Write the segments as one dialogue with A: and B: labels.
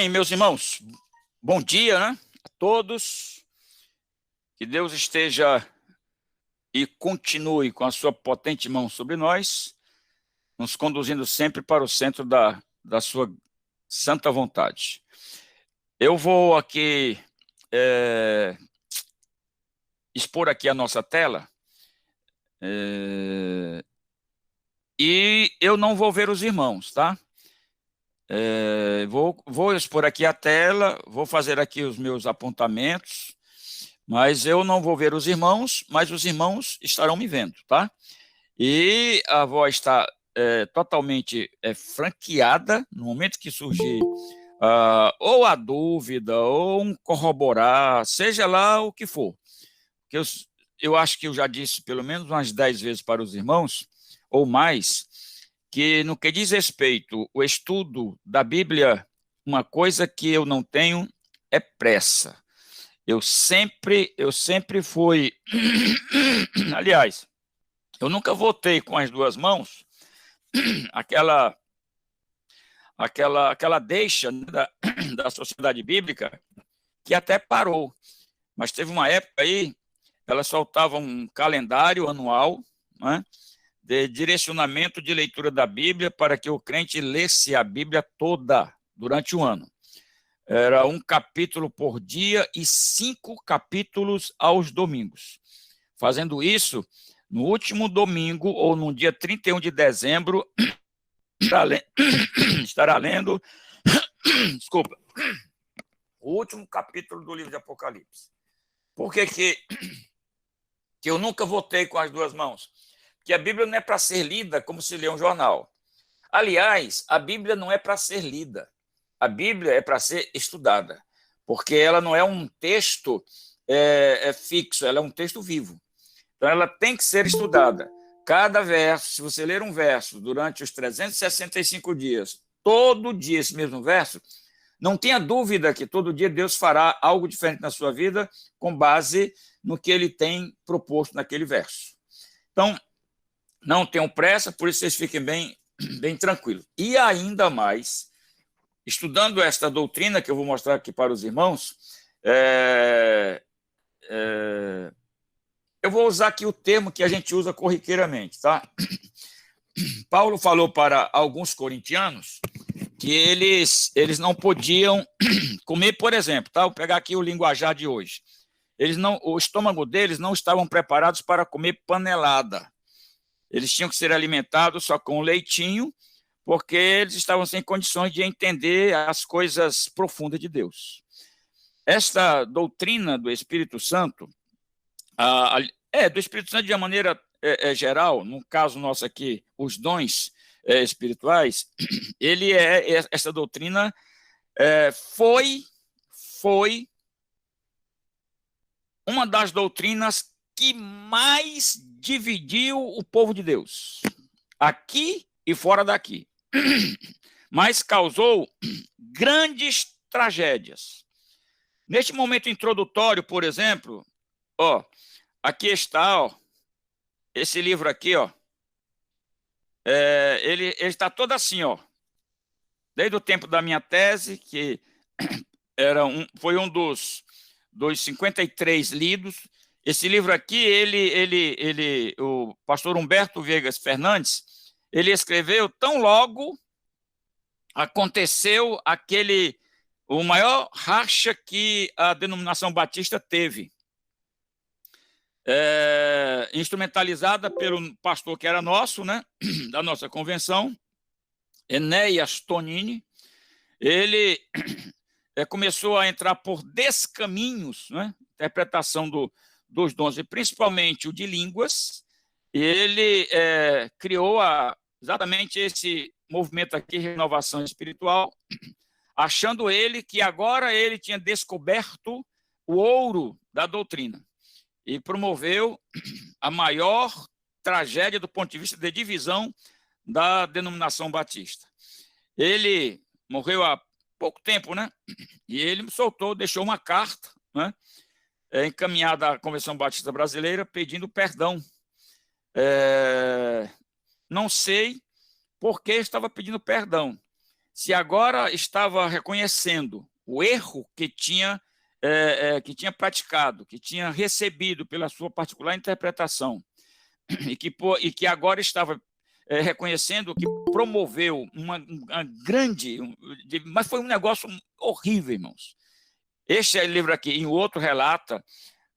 A: Bem, meus irmãos, bom dia, né, a todos. Que Deus esteja e continue com a sua potente mão sobre nós, nos conduzindo sempre para o centro da sua santa vontade. Eu vou aqui expor aqui a nossa tela, e eu não vou ver os irmãos, tá? Vou expor aqui a tela, vou fazer aqui os meus apontamentos, mas eu não vou ver os irmãos, mas os irmãos estarão me vendo, tá? E a voz está totalmente franqueada no momento que surgir ou a dúvida, ou um corroborar, seja lá o que for. Porque eu acho que eu já disse pelo menos umas 10 vezes para os irmãos, ou mais, que no que diz respeito ao estudo da Bíblia, uma coisa que eu não tenho é pressa. Eu sempre fui... Aliás, eu nunca votei com as duas mãos aquela deixa, né, da Sociedade Bíblica, que até parou. Mas teve uma época aí, ela soltava um calendário anual, né, de direcionamento de leitura da Bíblia para que o crente lesse a Bíblia toda durante o ano. Era um capítulo por dia e 5 capítulos aos domingos. Fazendo isso, no último domingo, ou no dia 31 de dezembro, estará lendo desculpa, o último capítulo do livro de Apocalipse. Por que eu nunca votei com as duas mãos? Porque a Bíblia não é para ser lida como se lê um jornal. Aliás, a Bíblia não é para ser lida. A Bíblia é para ser estudada, porque ela não é um texto fixo, ela é um texto vivo. Então, ela tem que ser estudada. Cada verso, se você ler um verso durante os 365 dias, todo dia esse mesmo verso, não tenha dúvida que todo dia Deus fará algo diferente na sua vida com base no que ele tem proposto naquele verso. Então, não tenham pressa, por isso vocês fiquem bem tranquilos. E ainda mais, estudando esta doutrina que eu vou mostrar aqui para os irmãos, eu vou usar aqui o termo que a gente usa corriqueiramente, tá? Paulo falou para alguns corintianos que eles não podiam comer, por exemplo, tá? Vou pegar aqui o linguajar de hoje. O estômago deles não estavam preparados para comer panelada. Eles tinham que ser alimentados só com leitinho, porque eles estavam sem condições de entender as coisas profundas de Deus. Esta doutrina do Espírito Santo, do Espírito Santo de uma maneira geral, no caso nosso aqui, os dons espirituais, essa doutrina foi uma das doutrinas que mais dividiu o povo de Deus, aqui e fora daqui, mas causou grandes tragédias. Neste momento introdutório, por exemplo, aqui está, esse livro aqui, ele está todo assim, desde o tempo da minha tese, que foi um dos 53 lidos. Esse livro aqui, o pastor Humberto Viegas Fernandes, ele escreveu tão logo aconteceu o maior racha que a denominação batista teve. Instrumentalizada pelo pastor que era nosso, né, da nossa convenção, Enéas Tonini. Ele começou a entrar por descaminhos, né, interpretação dos dons, e principalmente o de línguas. Ele criou exatamente esse movimento aqui, renovação espiritual, achando ele que agora ele tinha descoberto o ouro da doutrina, e promoveu a maior tragédia do ponto de vista de divisão da denominação batista. Ele morreu há pouco tempo, né? E ele deixou uma carta, né, encaminhada à Convenção Batista Brasileira, pedindo perdão. Não sei por que estava pedindo perdão. se agora estava reconhecendo o erro que tinha praticado, que tinha recebido pela sua particular interpretação, e que agora estava reconhecendo que promoveu uma grande... Mas foi um negócio horrível, irmãos. Este livro aqui, em outro, relata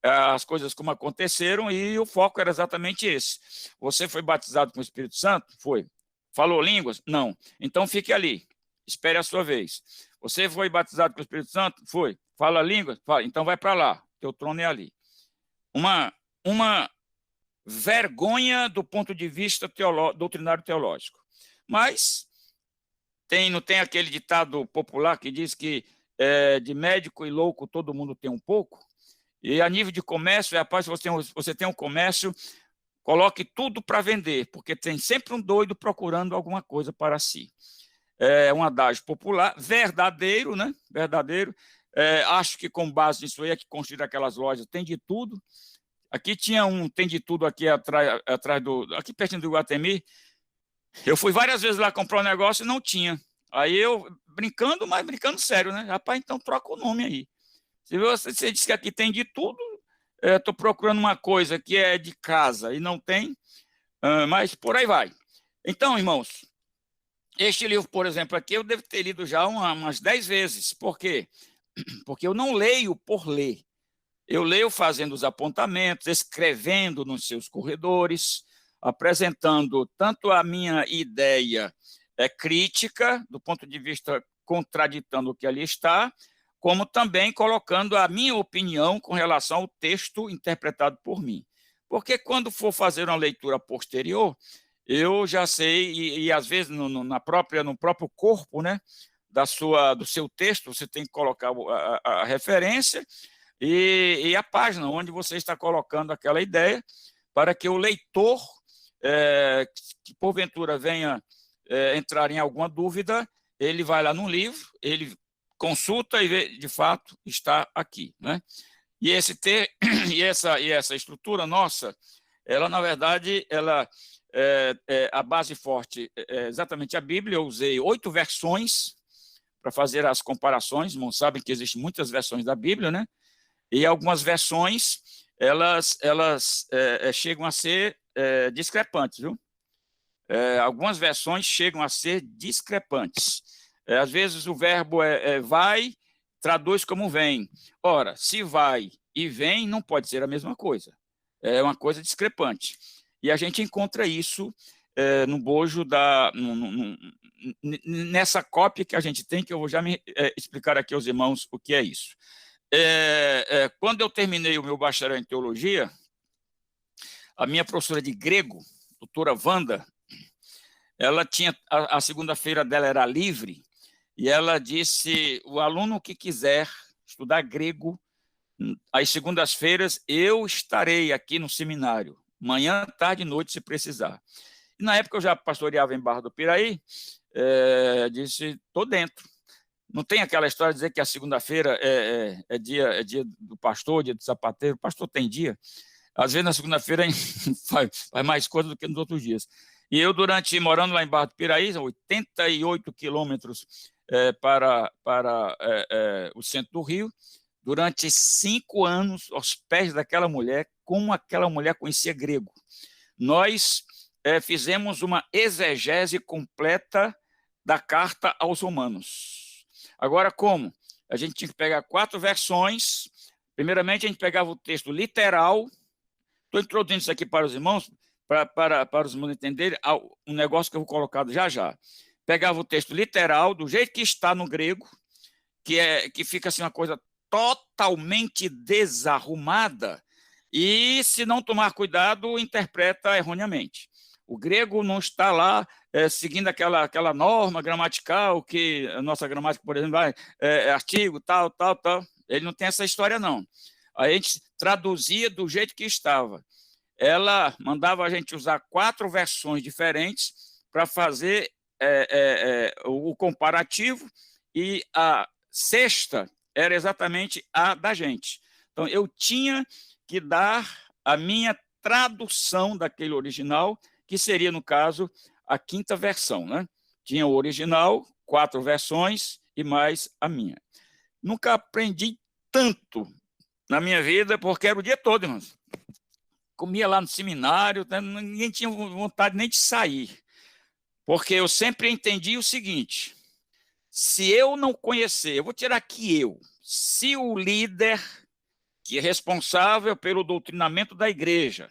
A: as coisas como aconteceram, e o foco era exatamente esse. Você foi batizado com o Espírito Santo? Foi. Falou línguas? Não. Então fique ali, espere a sua vez. Você foi batizado com o Espírito Santo? Foi. Fala línguas? Fala. Então vai para lá, teu trono é ali. Uma vergonha do ponto de vista doutrinário teológico. Mas não tem aquele ditado popular que diz que de médico e louco todo mundo tem um pouco? E a nível de comércio, rapaz, você tem um comércio, coloque tudo para vender, porque tem sempre um doido procurando alguma coisa para si. É um adágio popular, verdadeiro, né? Verdadeiro. Acho que com base nisso aí é que construir aquelas lojas tem de tudo. Aqui tem de tudo aqui atrás aqui pertinho do Iguatemi. Eu fui várias vezes lá comprar um negócio e não tinha. Aí eu, brincando, mas brincando sério, né? Rapaz, então troca o nome aí. Se você diz que aqui tem de tudo, estou procurando uma coisa que é de casa e não tem, mas por aí vai. Então, irmãos, este livro, por exemplo, aqui eu devo ter lido já umas 10 vezes. Por quê? Porque eu não leio por ler. Eu leio fazendo os apontamentos, escrevendo nos seus corredores, apresentando tanto a minha ideia crítica, do ponto de vista contraditando o que ali está, como também colocando a minha opinião com relação ao texto interpretado por mim. Porque quando for fazer uma leitura posterior, eu já sei, e às vezes no próprio corpo, né, do seu texto, você tem que colocar a referência e a página onde você está colocando aquela ideia, para que o leitor, que porventura venha entrar em alguma dúvida, ele vai lá no livro, ele consulta e vê, de fato, está aqui, né? E essa estrutura nossa, ela, na verdade, a base forte é exatamente a Bíblia. Eu usei 8 versões para fazer as comparações. Irmãos, sabem que existem muitas versões da Bíblia, né? E algumas versões, elas chegam a ser discrepantes, viu? Algumas versões chegam a ser discrepantes. Às vezes o verbo vai, traduz como vem. Ora, se vai e vem, não pode ser a mesma coisa. É uma coisa discrepante. E a gente encontra isso no bojo nessa cópia que a gente tem, que eu vou já me explicar aqui aos irmãos o que é isso. Quando eu terminei o meu bacharel em teologia, a minha professora de grego, doutora Wanda, ela tinha, a segunda-feira dela era livre, e ela disse: o aluno que quiser estudar grego, às segundas-feiras eu estarei aqui no seminário, manhã, tarde e noite, se precisar. E na época eu já pastoreava em Barra do Piraí, disse: estou dentro. Não tem aquela história de dizer que a segunda-feira é dia do pastor, dia do sapateiro. O pastor tem dia. Às vezes, na segunda-feira, faz mais coisa do que nos outros dias. E eu, morando lá em Barra do Piraí, 88 quilômetros para o centro do Rio, durante 5 anos, aos pés daquela mulher, como aquela mulher conhecia grego. Nós fizemos uma exegese completa da carta aos Romanos. Agora, como? A gente tinha que pegar 4 versões. Primeiramente, a gente pegava o texto literal. Estou introduzindo isso aqui para os irmãos, para os irmãos entenderem um negócio que eu vou colocar já já. Pegava o texto literal, do jeito que está no grego, que fica assim uma coisa totalmente desarrumada, e, se não tomar cuidado, interpreta erroneamente. O grego não está lá seguindo aquela norma gramatical, que a nossa gramática, por exemplo, artigo, tal. Ele não tem essa história, não. A gente traduzia do jeito que estava. Ela mandava a gente usar 4 versões diferentes para fazer o comparativo, e a sexta era exatamente a da gente. Então, eu tinha que dar a minha tradução daquele original, que seria, no caso, a 5ª versão, né? Tinha o original, 4 versões e mais a minha. Nunca aprendi tanto na minha vida, porque era o dia todo, irmãos. Comia lá no seminário, ninguém tinha vontade nem de sair. Porque eu sempre entendi o seguinte: se eu não conhecer, eu vou tirar aqui se o líder, que é responsável pelo doutrinamento da igreja,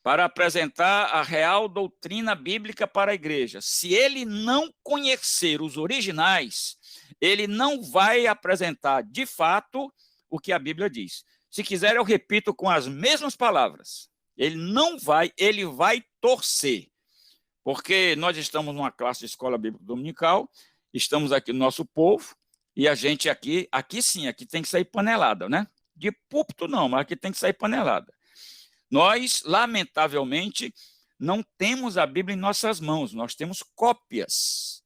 A: para apresentar a real doutrina bíblica para a igreja, se ele não conhecer os originais, ele não vai apresentar de fato o que a Bíblia diz. Se quiser, eu repito com as mesmas palavras. Ele não vai, ele vai torcer. Porque nós estamos numa classe de escola bíblica dominical, estamos aqui no nosso povo, e a gente aqui sim, aqui tem que sair panelada, né? De púlpito não, mas aqui tem que sair panelada. Nós, lamentavelmente, não temos a Bíblia em nossas mãos, nós temos cópias,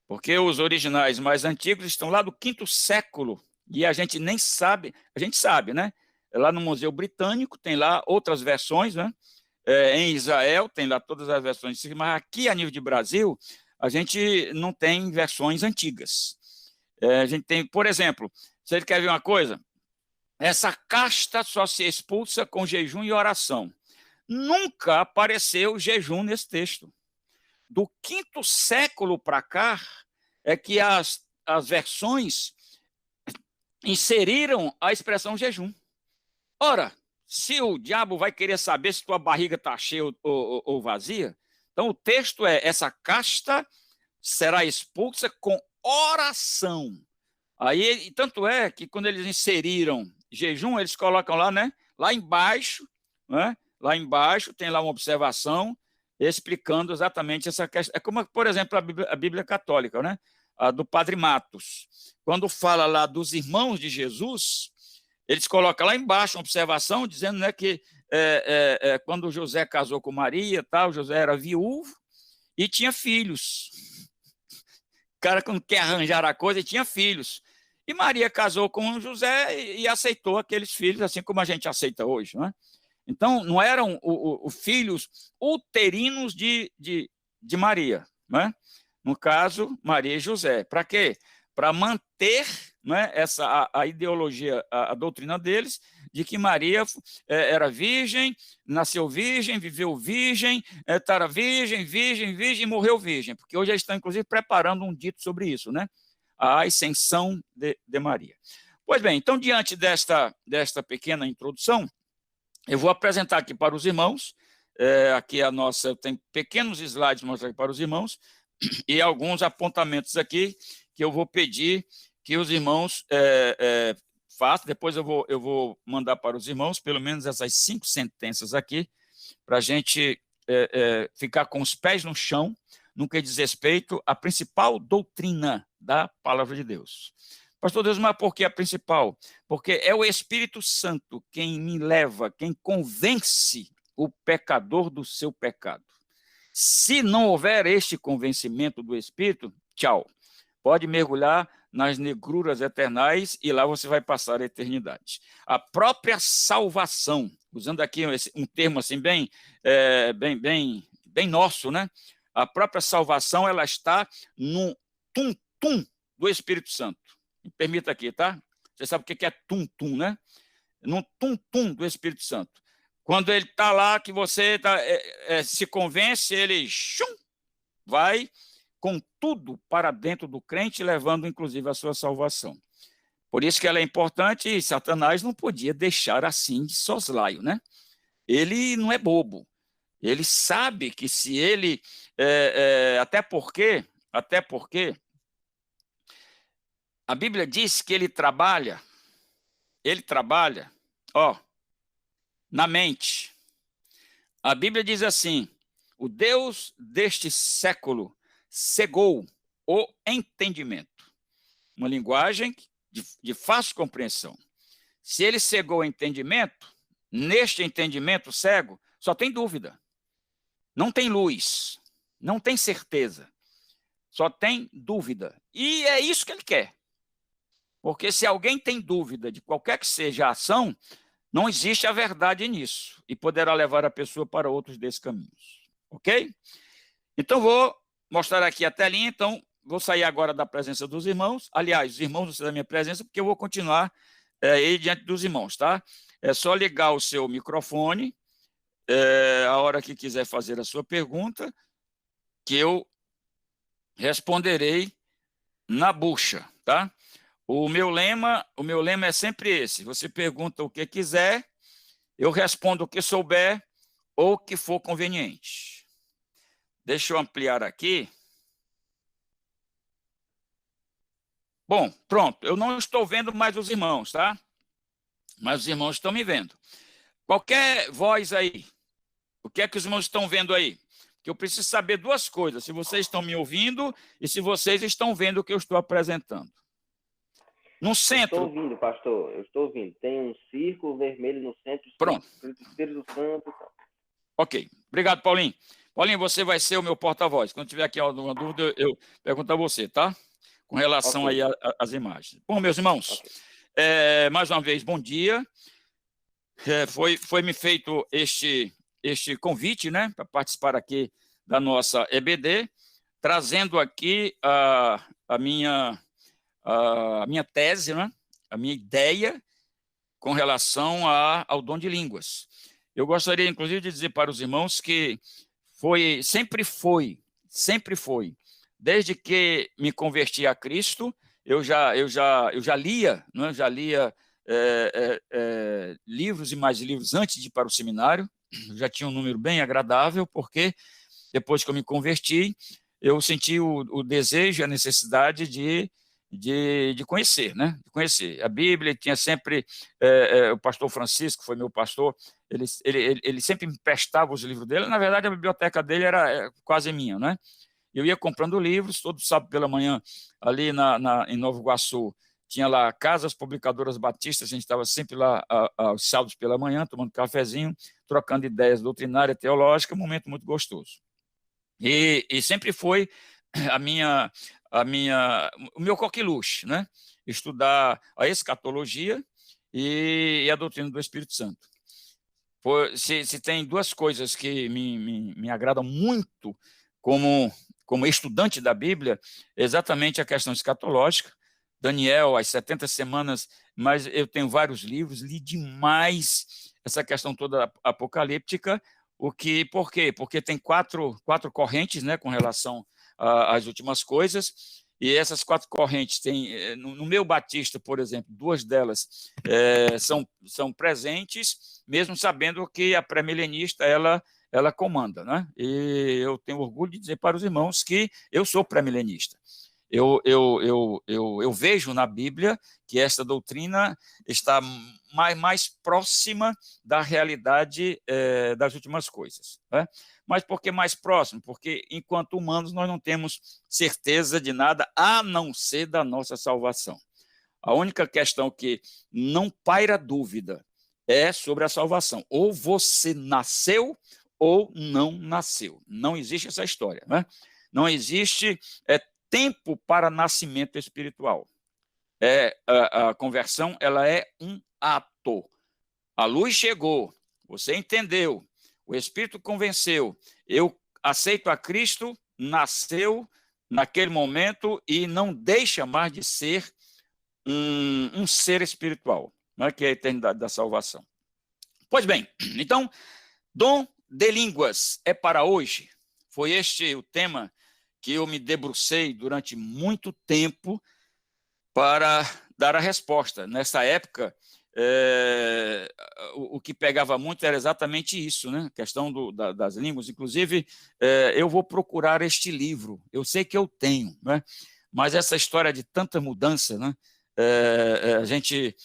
A: porque os originais mais antigos estão lá do 5º século, e a gente nem sabe, a gente sabe, né? Lá no Museu Britânico tem lá outras versões, né? Em Israel tem lá todas as versões, mas aqui a nível de Brasil, a gente não tem versões antigas. A gente tem, por exemplo, você quer ver uma coisa? Essa casta só se expulsa com jejum e oração. Nunca apareceu jejum nesse texto. Do 5º século para cá, é que as versões inseriram a expressão jejum. Ora, se o diabo vai querer saber se tua barriga está cheia ou vazia, então o texto é: essa casta será expulsa com oração. Aí, tanto é que quando eles inseriram jejum, eles colocam lá, né? Lá embaixo, né? Lá embaixo tem lá uma observação explicando exatamente essa questão. É como, por exemplo, a Bíblia Católica, né? A do Padre Matos. Quando fala lá dos irmãos de Jesus, eles colocam lá embaixo uma observação dizendo, né, que quando José casou com Maria, tal, José era viúvo e tinha filhos. O cara, quando quer arranjar a coisa, tinha filhos. E Maria casou com José e aceitou aqueles filhos, assim como a gente aceita hoje, né? Então, não eram os filhos uterinos de Maria, né? No caso, Maria e José. Para quê? Para manter, né, a ideologia, a doutrina deles, de que Maria era virgem, nasceu virgem, viveu virgem, estava virgem e morreu virgem. Porque hoje eles estão, inclusive, preparando um dito sobre isso, né? A ascensão de Maria. Pois bem, então, diante desta pequena introdução, eu vou apresentar aqui para os irmãos, aqui a nossa, tem pequenos slides mostrar aqui para os irmãos, e alguns apontamentos aqui que eu vou pedir que os irmãos façam. Depois eu vou mandar para os irmãos pelo menos essas 5 sentenças aqui, para a gente ficar com os pés no chão, no que diz respeito à principal doutrina da palavra de Deus. Pastor Deus, mas por que a principal? Porque é o Espírito Santo quem me leva, quem convence o pecador do seu pecado. Se não houver este convencimento do Espírito, tchau. Pode mergulhar nas negruras eternais e lá você vai passar a eternidade. A própria salvação, usando aqui um termo assim bem nosso, né? A própria salvação, ela está no tum-tum do Espírito Santo. Me permita aqui, tá? Você sabe o que é tum-tum, né? No tum-tum do Espírito Santo. Quando ele está lá, que você se convence, ele vai com tudo para dentro do crente, levando inclusive a sua salvação. Por isso que ela é importante, e Satanás não podia deixar assim de soslaio, né? Ele não é bobo. Ele sabe que se ele... até porque a Bíblia diz que ele trabalha, na mente. A Bíblia diz assim: o Deus deste século cegou o entendimento. Uma linguagem de fácil compreensão. Se ele cegou o entendimento, neste entendimento cego, só tem dúvida. Não tem luz, não tem certeza, só tem dúvida. E é isso que ele quer. Porque se alguém tem dúvida de qualquer que seja a ação, não existe a verdade nisso e poderá levar a pessoa para outros desses caminhos. Ok? Então, vou mostrar aqui a telinha. Então, vou sair agora da presença dos irmãos. Aliás, os irmãos não precisam da minha presença, porque eu vou continuar aí diante dos irmãos, tá? É só ligar o seu microfone, a hora que quiser fazer a sua pergunta, que eu responderei na bucha, tá? O meu lema é sempre esse: você pergunta o que quiser, eu respondo o que souber ou o que for conveniente. Deixa eu ampliar aqui. Bom, pronto, eu não estou vendo mais os irmãos, tá? Mas os irmãos estão me vendo. Qualquer voz aí, o que é que os irmãos estão vendo aí? Que eu preciso saber duas coisas: se vocês estão me ouvindo e se vocês estão vendo o que eu estou apresentando. No centro.
B: Eu estou ouvindo, pastor. Eu estou ouvindo. Tem um círculo vermelho no centro.
A: Pronto.
B: Espírito Santo.
A: Ok. Obrigado, Paulinho. Paulinho, você vai ser o meu porta-voz. Quando tiver aqui alguma dúvida, eu pergunto a você, tá? Com relação aí às imagens. Bom, meus irmãos, mais uma vez, bom dia. Foi-me feito este convite, né, para participar aqui da nossa EBD, trazendo aqui a minha tese, né, a minha ideia com relação ao dom de línguas. Eu gostaria, inclusive, de dizer para os irmãos que sempre foi, desde que me converti a Cristo, eu já lia, né, livros e mais livros antes de ir para o seminário. Eu já tinha um número bem agradável, porque depois que eu me converti, eu senti o desejo e a necessidade de conhecer, né? De conhecer a Bíblia. Tinha sempre o pastor Francisco, foi meu pastor, ele sempre me prestava os livros dele. Na verdade, a biblioteca dele era quase minha, né? Eu ia comprando livros, todo sábado pela manhã, ali em Nova Iguaçu, tinha lá Casas Publicadoras Batistas. A gente estava sempre lá aos sábados pela manhã, tomando cafezinho, trocando ideias doutrinárias, teológicas, um momento muito gostoso. E sempre foi o meu coqueluche, né? Estudar a escatologia e a doutrina do Espírito Santo. Se tem duas coisas que me agradam muito como estudante da Bíblia, exatamente a questão escatológica. Daniel, as 70 semanas, mas eu tenho vários livros, li demais essa questão toda apocalíptica. Por quê? Porque tem quatro correntes, né, com relação às últimas coisas, e essas quatro correntes tem, no meu Batista, por exemplo, duas delas são presentes, mesmo sabendo que a pré-milenista ela comanda, né? E eu tenho orgulho de dizer para os irmãos que eu sou pré-milenista. Eu vejo na Bíblia que esta doutrina está mais próxima da realidade das últimas coisas, né? Mas por que mais próximo? Porque, enquanto humanos, nós não temos certeza de nada, a não ser da nossa salvação. A única questão que não paira dúvida é sobre a salvação. Ou você nasceu ou não nasceu. Não existe essa história, né? Não existe tempo para nascimento espiritual. A conversão, ela é um ato. A luz chegou, você entendeu, o Espírito convenceu, eu aceito a Cristo, nasceu naquele momento e não deixa mais de ser um ser espiritual, né, que é a eternidade da salvação. Pois bem, então, dom de línguas é para hoje. Foi este o tema que eu me debrucei durante muito tempo para dar a resposta. Nessa época, o que pegava muito era exatamente isso, né? A questão das línguas. Inclusive, eu vou procurar este livro. Eu sei que eu tenho, né? Mas essa história de tanta mudança, né? A gente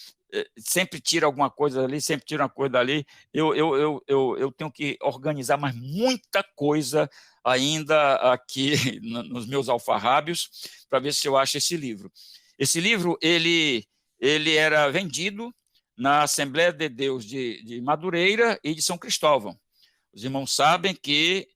A: sempre tira alguma coisa ali, sempre tira uma coisa dali. Eu tenho que organizar mais muita coisa ainda aqui nos meus alfarrábios para ver se eu acho esse livro. Esse livro ele era vendido na Assembleia de Deus de Madureira e de São Cristóvão. Os irmãos sabem que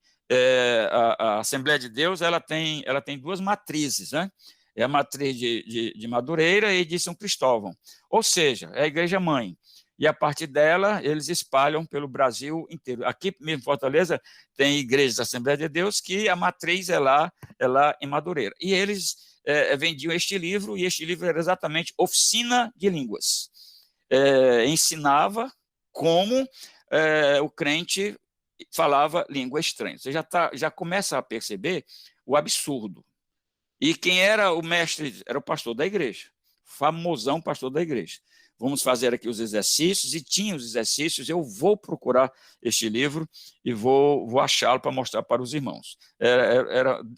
A: a Assembleia de Deus ela tem duas matrizes, né? É a matriz de Madureira e de São Cristóvão. Ou seja, é a igreja mãe. e a partir dela eles espalham pelo Brasil inteiro. Aqui mesmo em Fortaleza tem igrejas da Assembleia de Deus que a matriz é lá em Madureira. E eles vendiam este livro, e este livro era exatamente Oficina de Línguas. Ensinava como o crente falava língua estranha. Você já começa a perceber o absurdo. E quem era o mestre? Era o pastor da igreja, famosão pastor da igreja. Vamos fazer aqui os exercícios, e tinha os exercícios. Eu vou procurar este livro e vou achá-lo para mostrar para os irmãos.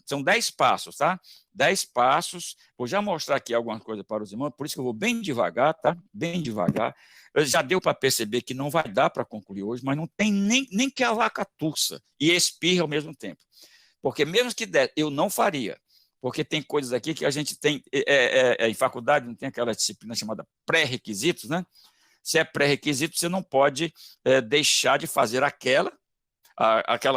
A: São 10 passos, tá? 10 passos. Vou já mostrar aqui alguma coisa para os irmãos, por isso que eu vou bem devagar, tá? Bem devagar. Já deu para perceber que não vai dar para concluir hoje, mas não tem nem que a vaca tussa e espirre ao mesmo tempo. Porque mesmo que der, eu não faria. Porque tem coisas aqui que a gente tem, em faculdade, não tem aquela disciplina chamada pré-requisitos, né? Se é pré-requisito, você não pode deixar de fazer aquela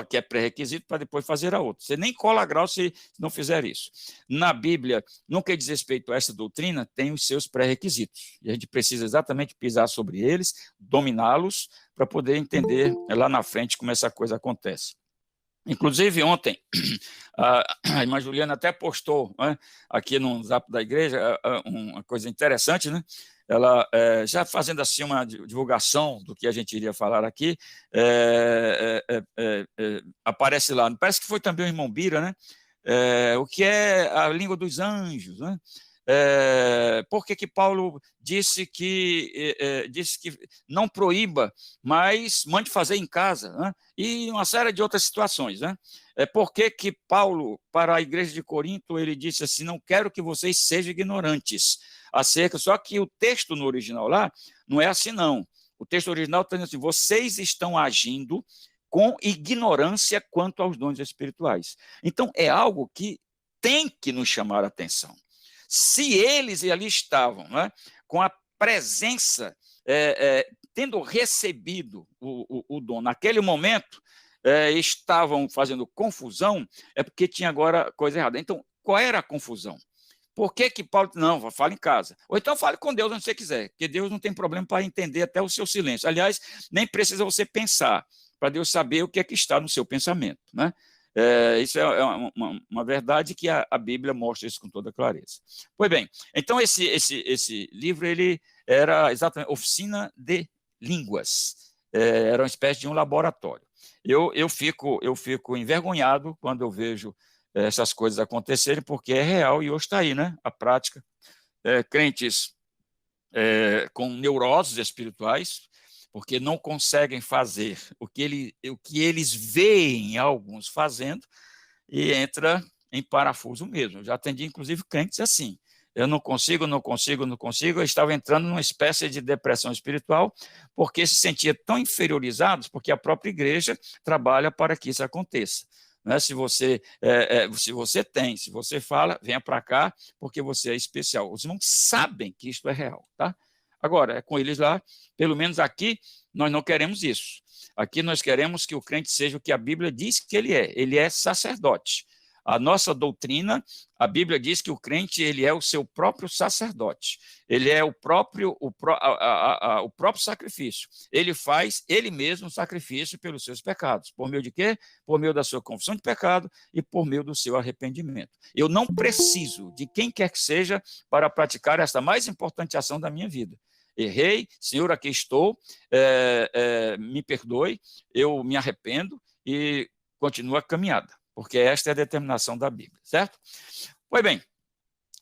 A: que é pré-requisito para depois fazer a outra. Você nem cola grau se não fizer isso. Na Bíblia, no que diz respeito a essa doutrina, tem os seus pré-requisitos. E a gente precisa exatamente pisar sobre eles, dominá-los, para poder entender lá na frente como essa coisa acontece. Inclusive, ontem, a irmã Juliana até postou, né, aqui no Zap da igreja uma coisa interessante, né? Ela, já fazendo assim uma divulgação do que a gente iria falar aqui, aparece lá, parece que foi também o irmão Bira, né? O que é a língua dos anjos, né? Por que Paulo disse que não proíba, mas mande fazer em casa, né? E uma série de outras situações, né? Por que Paulo, para a igreja de Corinto, ele disse assim: não quero que vocês sejam ignorantes acerca, só que o texto no original lá não é assim, não. O texto original está dizendo assim: vocês estão agindo com ignorância quanto aos dons espirituais. Então, é algo que tem que nos chamar a atenção. Se eles ali estavam, né, com a presença, tendo recebido o dom naquele momento, estavam fazendo confusão, é porque tinha agora coisa errada. Então, qual era a confusão? Por que Paulo não, fala em casa? Ou então fale com Deus onde você quiser, porque Deus não tem problema para entender até o seu silêncio. Aliás, nem precisa você pensar, para Deus saber o que está no seu pensamento, né? Isso é uma verdade que a Bíblia mostra isso com toda clareza. Pois bem, então esse livro ele era exatamente Oficina de Línguas, era uma espécie de um laboratório. Eu fico envergonhado quando eu vejo essas coisas acontecerem, porque é real e hoje está aí, né? A prática. Crentes com neuroses espirituais, porque não conseguem fazer o que eles veem alguns fazendo, e entra em parafuso mesmo. Eu já atendi, inclusive, crentes assim: eu não consigo, eu estava entrando numa espécie de depressão espiritual, porque se sentia tão inferiorizados, porque a própria igreja trabalha para que isso aconteça. Né? Se você fala, venha para cá, porque você é especial. Os irmãos sabem que isto é real, tá? Agora, é com eles lá, pelo menos aqui, nós não queremos isso. Aqui nós queremos que o crente seja o que a Bíblia diz que ele é sacerdote. A nossa doutrina, a Bíblia diz que o crente ele é o seu próprio sacerdote, ele é o próprio sacrifício, ele faz ele mesmo sacrifício pelos seus pecados. Por meio de quê? Por meio da sua confissão de pecado e por meio do seu arrependimento. Eu não preciso de quem quer que seja para praticar esta mais importante ação da minha vida. Errei, Senhor, aqui estou, me perdoe, eu me arrependo e continuo a caminhada, porque esta é a determinação da Bíblia, certo? Pois bem,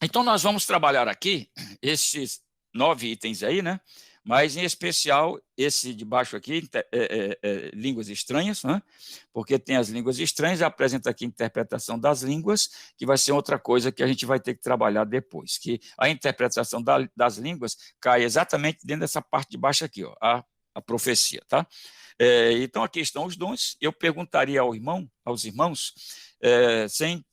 A: então nós vamos trabalhar aqui esses 9 itens aí, né? Mas, em especial, esse de baixo aqui, línguas estranhas, né? Porque tem as línguas estranhas, apresenta aqui a interpretação das línguas, que vai ser outra coisa que a gente vai ter que trabalhar depois, que a interpretação das línguas cai exatamente dentro dessa parte de baixo aqui, ó, a profecia, tá? Então, aqui estão os dons. Eu perguntaria aos irmãos, sem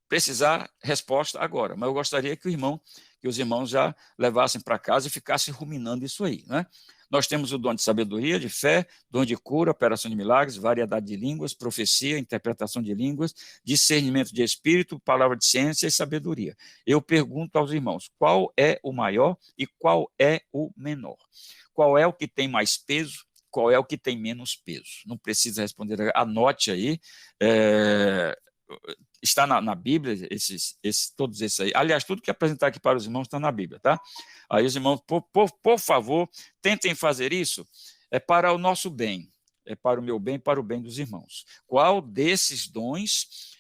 A: precisar resposta agora, mas eu gostaria que os irmãos já levassem para casa e ficassem ruminando isso aí, né? Nós temos o dom de sabedoria, de fé, dom de cura, operação de milagres, variedade de línguas, profecia, interpretação de línguas, discernimento de espírito, palavra de ciência e sabedoria. Eu pergunto aos irmãos, qual é o maior e qual é o menor? qual é o que tem mais peso, qual é o que tem menos peso. Não precisa responder, anote aí. Está na Bíblia, todos esses aí. Aliás, tudo que apresentar aqui para os irmãos está na Bíblia, tá? Aí os irmãos, por favor, tentem fazer isso, para o nosso bem, para o meu bem, para o bem dos irmãos. Qual desses dons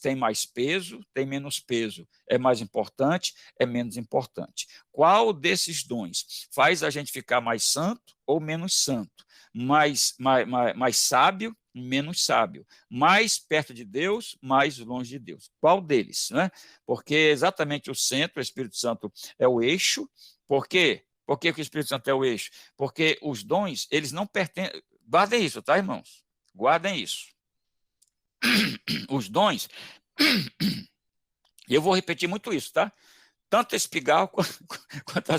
A: tem mais peso, tem menos peso, é mais importante, é menos importante? Qual desses dons faz a gente ficar mais santo ou menos santo? Mais sábio, menos sábio, mais perto de Deus, mais longe de Deus. Qual deles? Né? Porque exatamente o centro, o Espírito Santo, é o eixo. Por quê? Por que o Espírito Santo é o eixo? Porque os dons, eles não pertencem... Guardem isso, tá, irmãos? Guardem isso. Os dons... Eu vou repetir muito isso, tá? Tanto esse pigarro quanto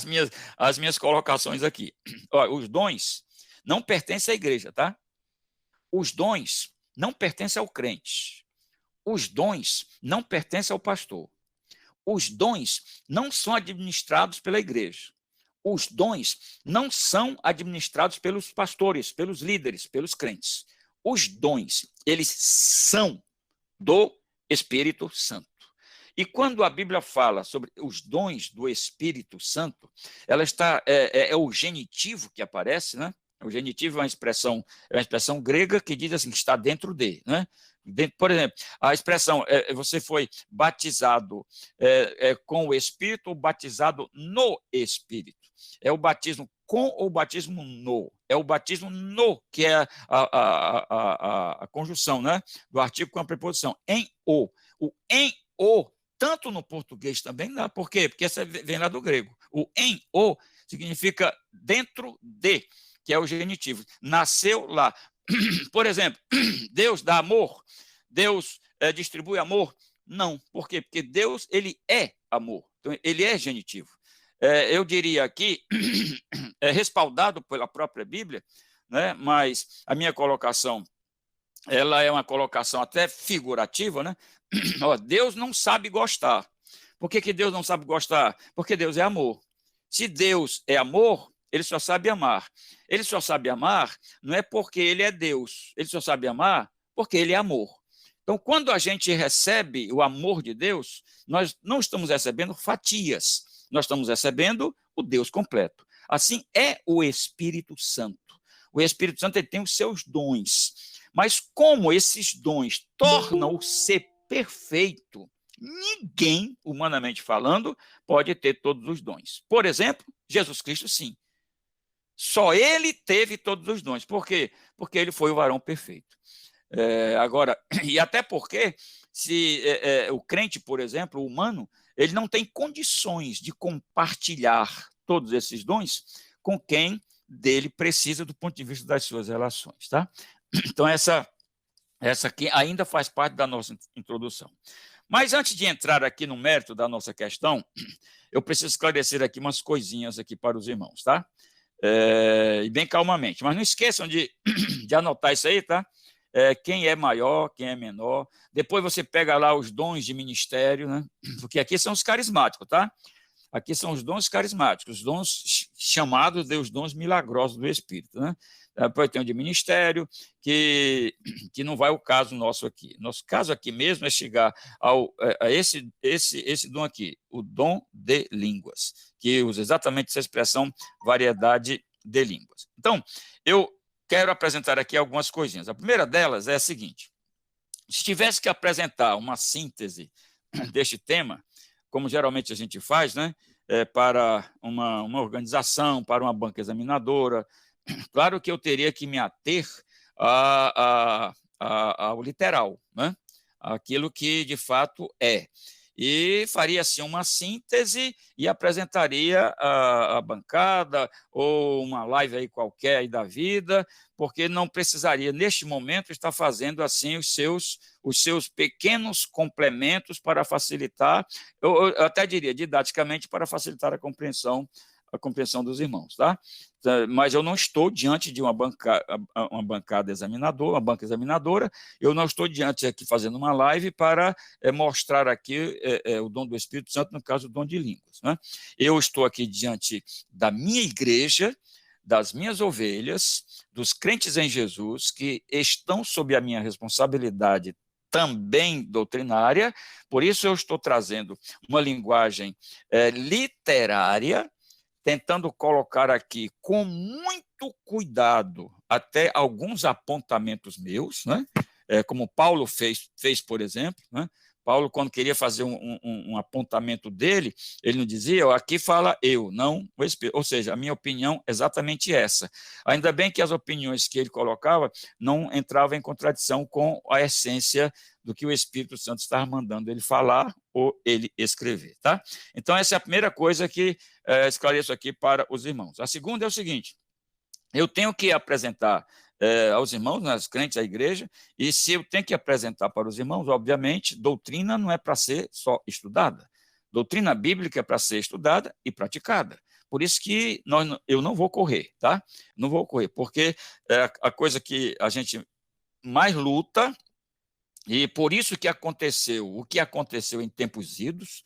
A: as minhas colocações aqui. Olha, os dons não pertencem à igreja, tá? Os dons não pertencem ao crente. Os dons não pertencem ao pastor. Os dons não são administrados pela igreja. Os dons não são administrados pelos pastores, pelos líderes, pelos crentes. Os dons, eles são do Espírito Santo. E quando a Bíblia fala sobre os dons do Espírito Santo, ela está é o genitivo que aparece, né? O genitivo é uma expressão grega que diz assim, que está dentro de, né? Por exemplo, a expressão você foi batizado com o Espírito ou batizado no Espírito. É o batismo com ou o batismo no. É o batismo no, que é a conjunção, né? Do artigo com a preposição. Em o. O em o, tanto no português também dá. Por quê? Porque essa vem lá do grego. O em o significa dentro de, que é o genitivo. Nasceu lá. Por exemplo, Deus dá amor? Deus distribui amor? Não. Por quê? Porque Deus, ele é amor. Então, ele é genitivo. Eu diria aqui, respaldado pela própria Bíblia, né? Mas a minha colocação, ela é uma colocação até figurativa, né? Deus não sabe gostar. Por que Deus não sabe gostar? Porque Deus é amor. Se Deus é amor, ele só sabe amar. Ele só sabe amar não é porque ele é Deus. Ele só sabe amar porque ele é amor. Então, quando a gente recebe o amor de Deus, nós não estamos recebendo fatias. Nós estamos recebendo o Deus completo. Assim é o Espírito Santo. O Espírito Santo ele tem os seus dons. Mas como esses dons tornam o ser perfeito, ninguém, humanamente falando, pode ter todos os dons. Por exemplo, Jesus Cristo, sim. Só ele teve todos os dons. Por quê? Porque ele foi o varão perfeito. Agora, e até porque, se o crente, por exemplo, o humano, ele não tem condições de compartilhar todos esses dons com quem dele precisa do ponto de vista das suas relações, tá? Então, essa aqui ainda faz parte da nossa introdução. Mas antes de entrar aqui no mérito da nossa questão, eu preciso esclarecer aqui umas coisinhas aqui para os irmãos, tá? E bem calmamente. Mas não esqueçam de anotar isso aí, tá? Quem é maior, quem é menor. Depois você pega lá os dons de ministério, né? Porque aqui são os carismáticos, tá? Aqui são os dons carismáticos, os dons chamados de os dons milagrosos do Espírito, né? Depois tem o de ministério, que não vai o caso nosso aqui. Nosso caso aqui mesmo é chegar a esse dom aqui, o dom de línguas, que usa exatamente essa expressão variedade de línguas. Então, eu quero apresentar aqui algumas coisinhas. A primeira delas é a seguinte: se tivesse que apresentar uma síntese deste tema, como geralmente a gente faz, né, para uma organização, para uma banca examinadora, claro que eu teria que me ater ao literal, né, aquilo que de fato é. E faria assim uma síntese e apresentaria a bancada ou uma live aí qualquer aí da vida, porque não precisaria, neste momento, estar fazendo assim os seus pequenos complementos para facilitar, eu até diria, didaticamente, para facilitar a compreensão dos irmãos, tá? Mas eu não estou diante de uma banca examinadora, eu não estou diante aqui fazendo uma live para mostrar aqui o dom do Espírito Santo, no caso, o dom de línguas, né? Eu estou aqui diante da minha igreja, das minhas ovelhas, dos crentes em Jesus, que estão sob a minha responsabilidade também doutrinária. Por isso eu estou trazendo uma linguagem literária, tentando colocar aqui com muito cuidado até alguns apontamentos meus, né? Como Paulo fez, por exemplo, né? Paulo, quando queria fazer um apontamento dele, ele não dizia, aqui fala eu, não o Espírito. Ou seja, a minha opinião é exatamente essa. Ainda bem que as opiniões que ele colocava não entravam em contradição com a essência do que o Espírito Santo estava mandando ele falar ou ele escrever, tá? Então, essa é a primeira coisa que esclareço aqui para os irmãos. A segunda é o seguinte: eu tenho que apresentar aos irmãos, nas crentes da igreja, e se eu tenho que apresentar para os irmãos, obviamente, doutrina não é para ser só estudada. Doutrina bíblica é para ser estudada e praticada. Por isso que eu não vou correr, tá? Não vou correr, porque é a coisa que a gente mais luta, e por isso que aconteceu o que aconteceu em tempos idos,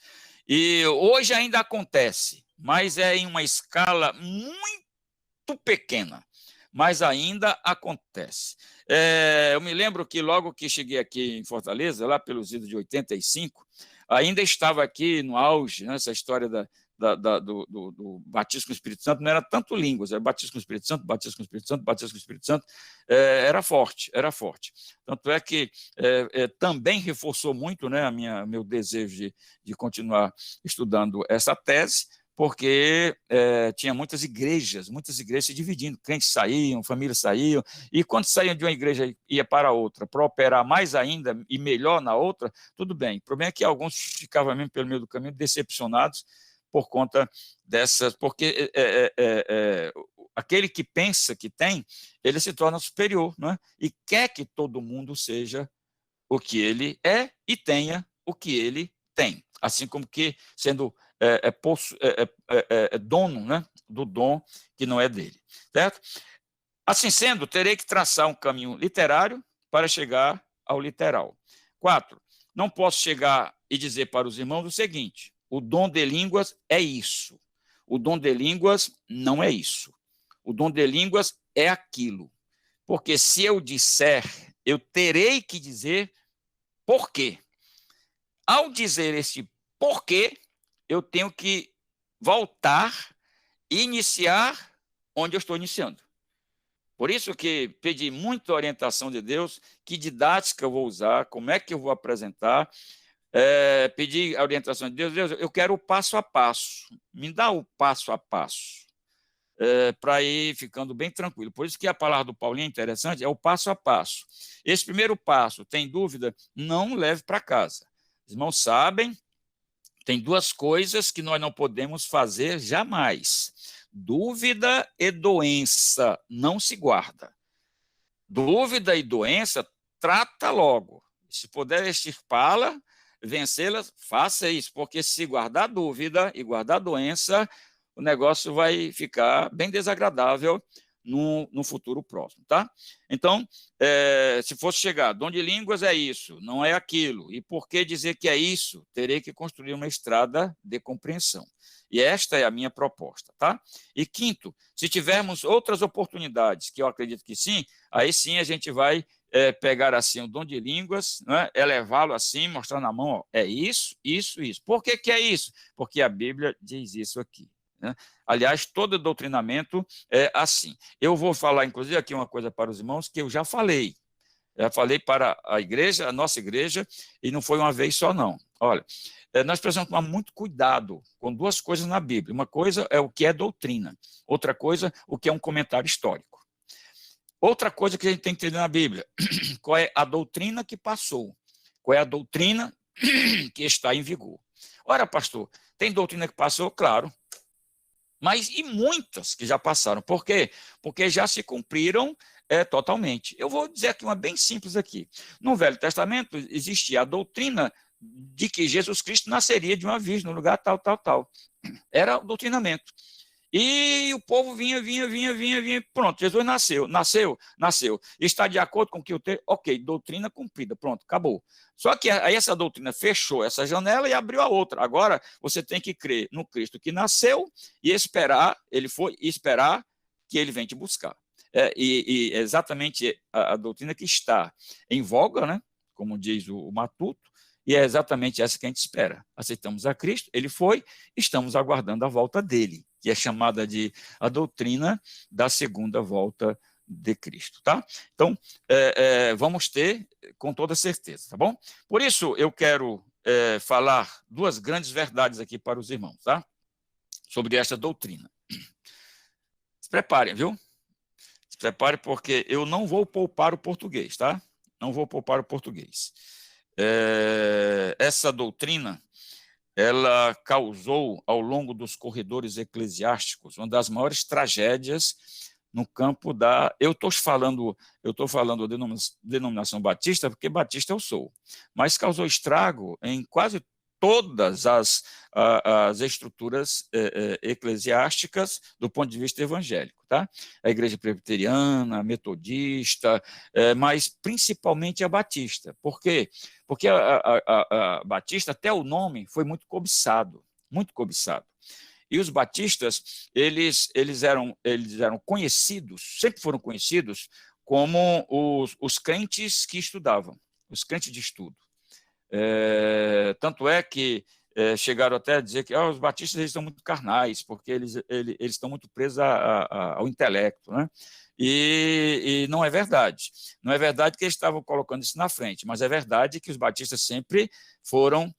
A: e hoje ainda acontece, mas é em uma escala muito pequena, mas ainda acontece. Eu me lembro que logo que cheguei aqui em Fortaleza, lá pelos idos de 85, ainda estava aqui no auge, né, essa história do batismo com o Espírito Santo, não era tanto línguas, era batismo com o Espírito Santo, batismo com o Espírito Santo, batismo com o Espírito Santo, era forte, era forte. Tanto é que também reforçou muito, né, meu desejo de continuar estudando essa tese, porque tinha muitas igrejas se dividindo, crentes saíam, famílias saíam, e quando saíam de uma igreja e ia para outra, para operar mais ainda e melhor na outra, tudo bem. O problema é que alguns ficavam mesmo pelo meio do caminho decepcionados por conta dessas, porque aquele que pensa que tem, ele se torna superior, não é? E quer que todo mundo seja o que ele é e tenha o que ele tem, assim como que sendo dono, né, do dom que não é dele, certo? Assim sendo, terei que traçar um caminho literário para chegar ao literal. 4, não posso chegar e dizer para os irmãos o seguinte: o dom de línguas é isso. O dom de línguas não é isso. O dom de línguas é aquilo. Porque se eu disser, eu terei que dizer por quê. Ao dizer esse porquê, eu tenho que voltar e iniciar onde eu estou iniciando. Por isso que pedi muita orientação de Deus, que didática eu vou usar, como é que eu vou apresentar. Pedi a orientação de Deus, eu quero o passo a passo, me dá o passo a passo, para ir ficando bem tranquilo. Por isso que a palavra do Paulinho é interessante, é o passo a passo. Esse primeiro passo, tem dúvida? Não leve para casa. Os irmãos sabem, tem duas coisas que nós não podemos fazer jamais: dúvida e doença não se guarda. Dúvida e doença, trata logo. Se puder extirpá-la, vencê-las, faça isso, porque se guardar dúvida e guardar doença, o negócio vai ficar bem desagradável no futuro próximo, tá? Então, se fosse chegar, dom de línguas é isso, não é aquilo. E por que dizer que é isso? Terei que construir uma estrada de compreensão. E esta é a minha proposta, tá? E quinto, se tivermos outras oportunidades, que eu acredito que sim, aí sim a gente vai pegar assim o dom de línguas, né, elevá-lo assim, mostrar na mão, ó, é isso, isso, isso. Por que que é isso? Porque a Bíblia diz isso aqui, né? Aliás, todo doutrinamento é assim. Eu vou falar, inclusive, aqui uma coisa para os irmãos que eu já falei. Já falei para a igreja, a nossa igreja, e não foi uma vez só, não. Olha, nós precisamos tomar muito cuidado com duas coisas na Bíblia. Uma coisa é o que é doutrina, outra coisa, o que é um comentário histórico. Outra coisa que a gente tem que entender na Bíblia, qual é a doutrina que passou, qual é a doutrina que está em vigor. Ora, pastor, tem doutrina que passou? Claro, mas e muitas que já passaram. Por quê? Porque já se cumpriram totalmente. Eu vou dizer aqui uma bem simples aqui. No Velho Testamento existia a doutrina de que Jesus Cristo nasceria de uma virgem no lugar tal, tal, tal. Era o doutrinamento. E o povo vinha, pronto, Jesus nasceu. Está de acordo com o que eu tenho? Ok, doutrina cumprida, pronto, acabou. Só que aí essa doutrina fechou essa janela e abriu a outra. Agora você tem que crer no Cristo que nasceu e esperar, ele foi esperar que ele vem te buscar. E é exatamente a doutrina que está em voga, né? Como diz o Matuto, e é exatamente essa que a gente espera. Aceitamos a Cristo, ele foi, estamos aguardando a volta dele, que é chamada de a doutrina da segunda volta de Cristo, tá? Então, vamos ter com toda certeza, tá bom? Por isso, eu quero falar duas grandes verdades aqui para os irmãos, tá? Sobre esta doutrina. Se preparem, viu? Se preparem, porque eu não vou poupar o português, tá? Não vou poupar o português. Essa doutrina, ela causou, ao longo dos corredores eclesiásticos, uma das maiores tragédias no campo da... Eu estou falando denominação batista, porque batista eu sou, mas causou estrago em quase todas as estruturas eclesiásticas do ponto de vista evangélico, tá? A igreja presbiteriana, a metodista, mas principalmente a batista. Por quê? Porque a batista, até o nome, foi muito cobiçado, muito cobiçado. E os batistas, eles eram conhecidos, sempre foram conhecidos como os crentes que estudavam, os crentes de estudo. Tanto é que chegaram até a dizer que os batistas eles estão muito carnais, porque eles estão muito presos ao intelecto, né? E não é verdade. Não é verdade que eles estavam colocando isso na frente, mas é verdade que os batistas sempre foram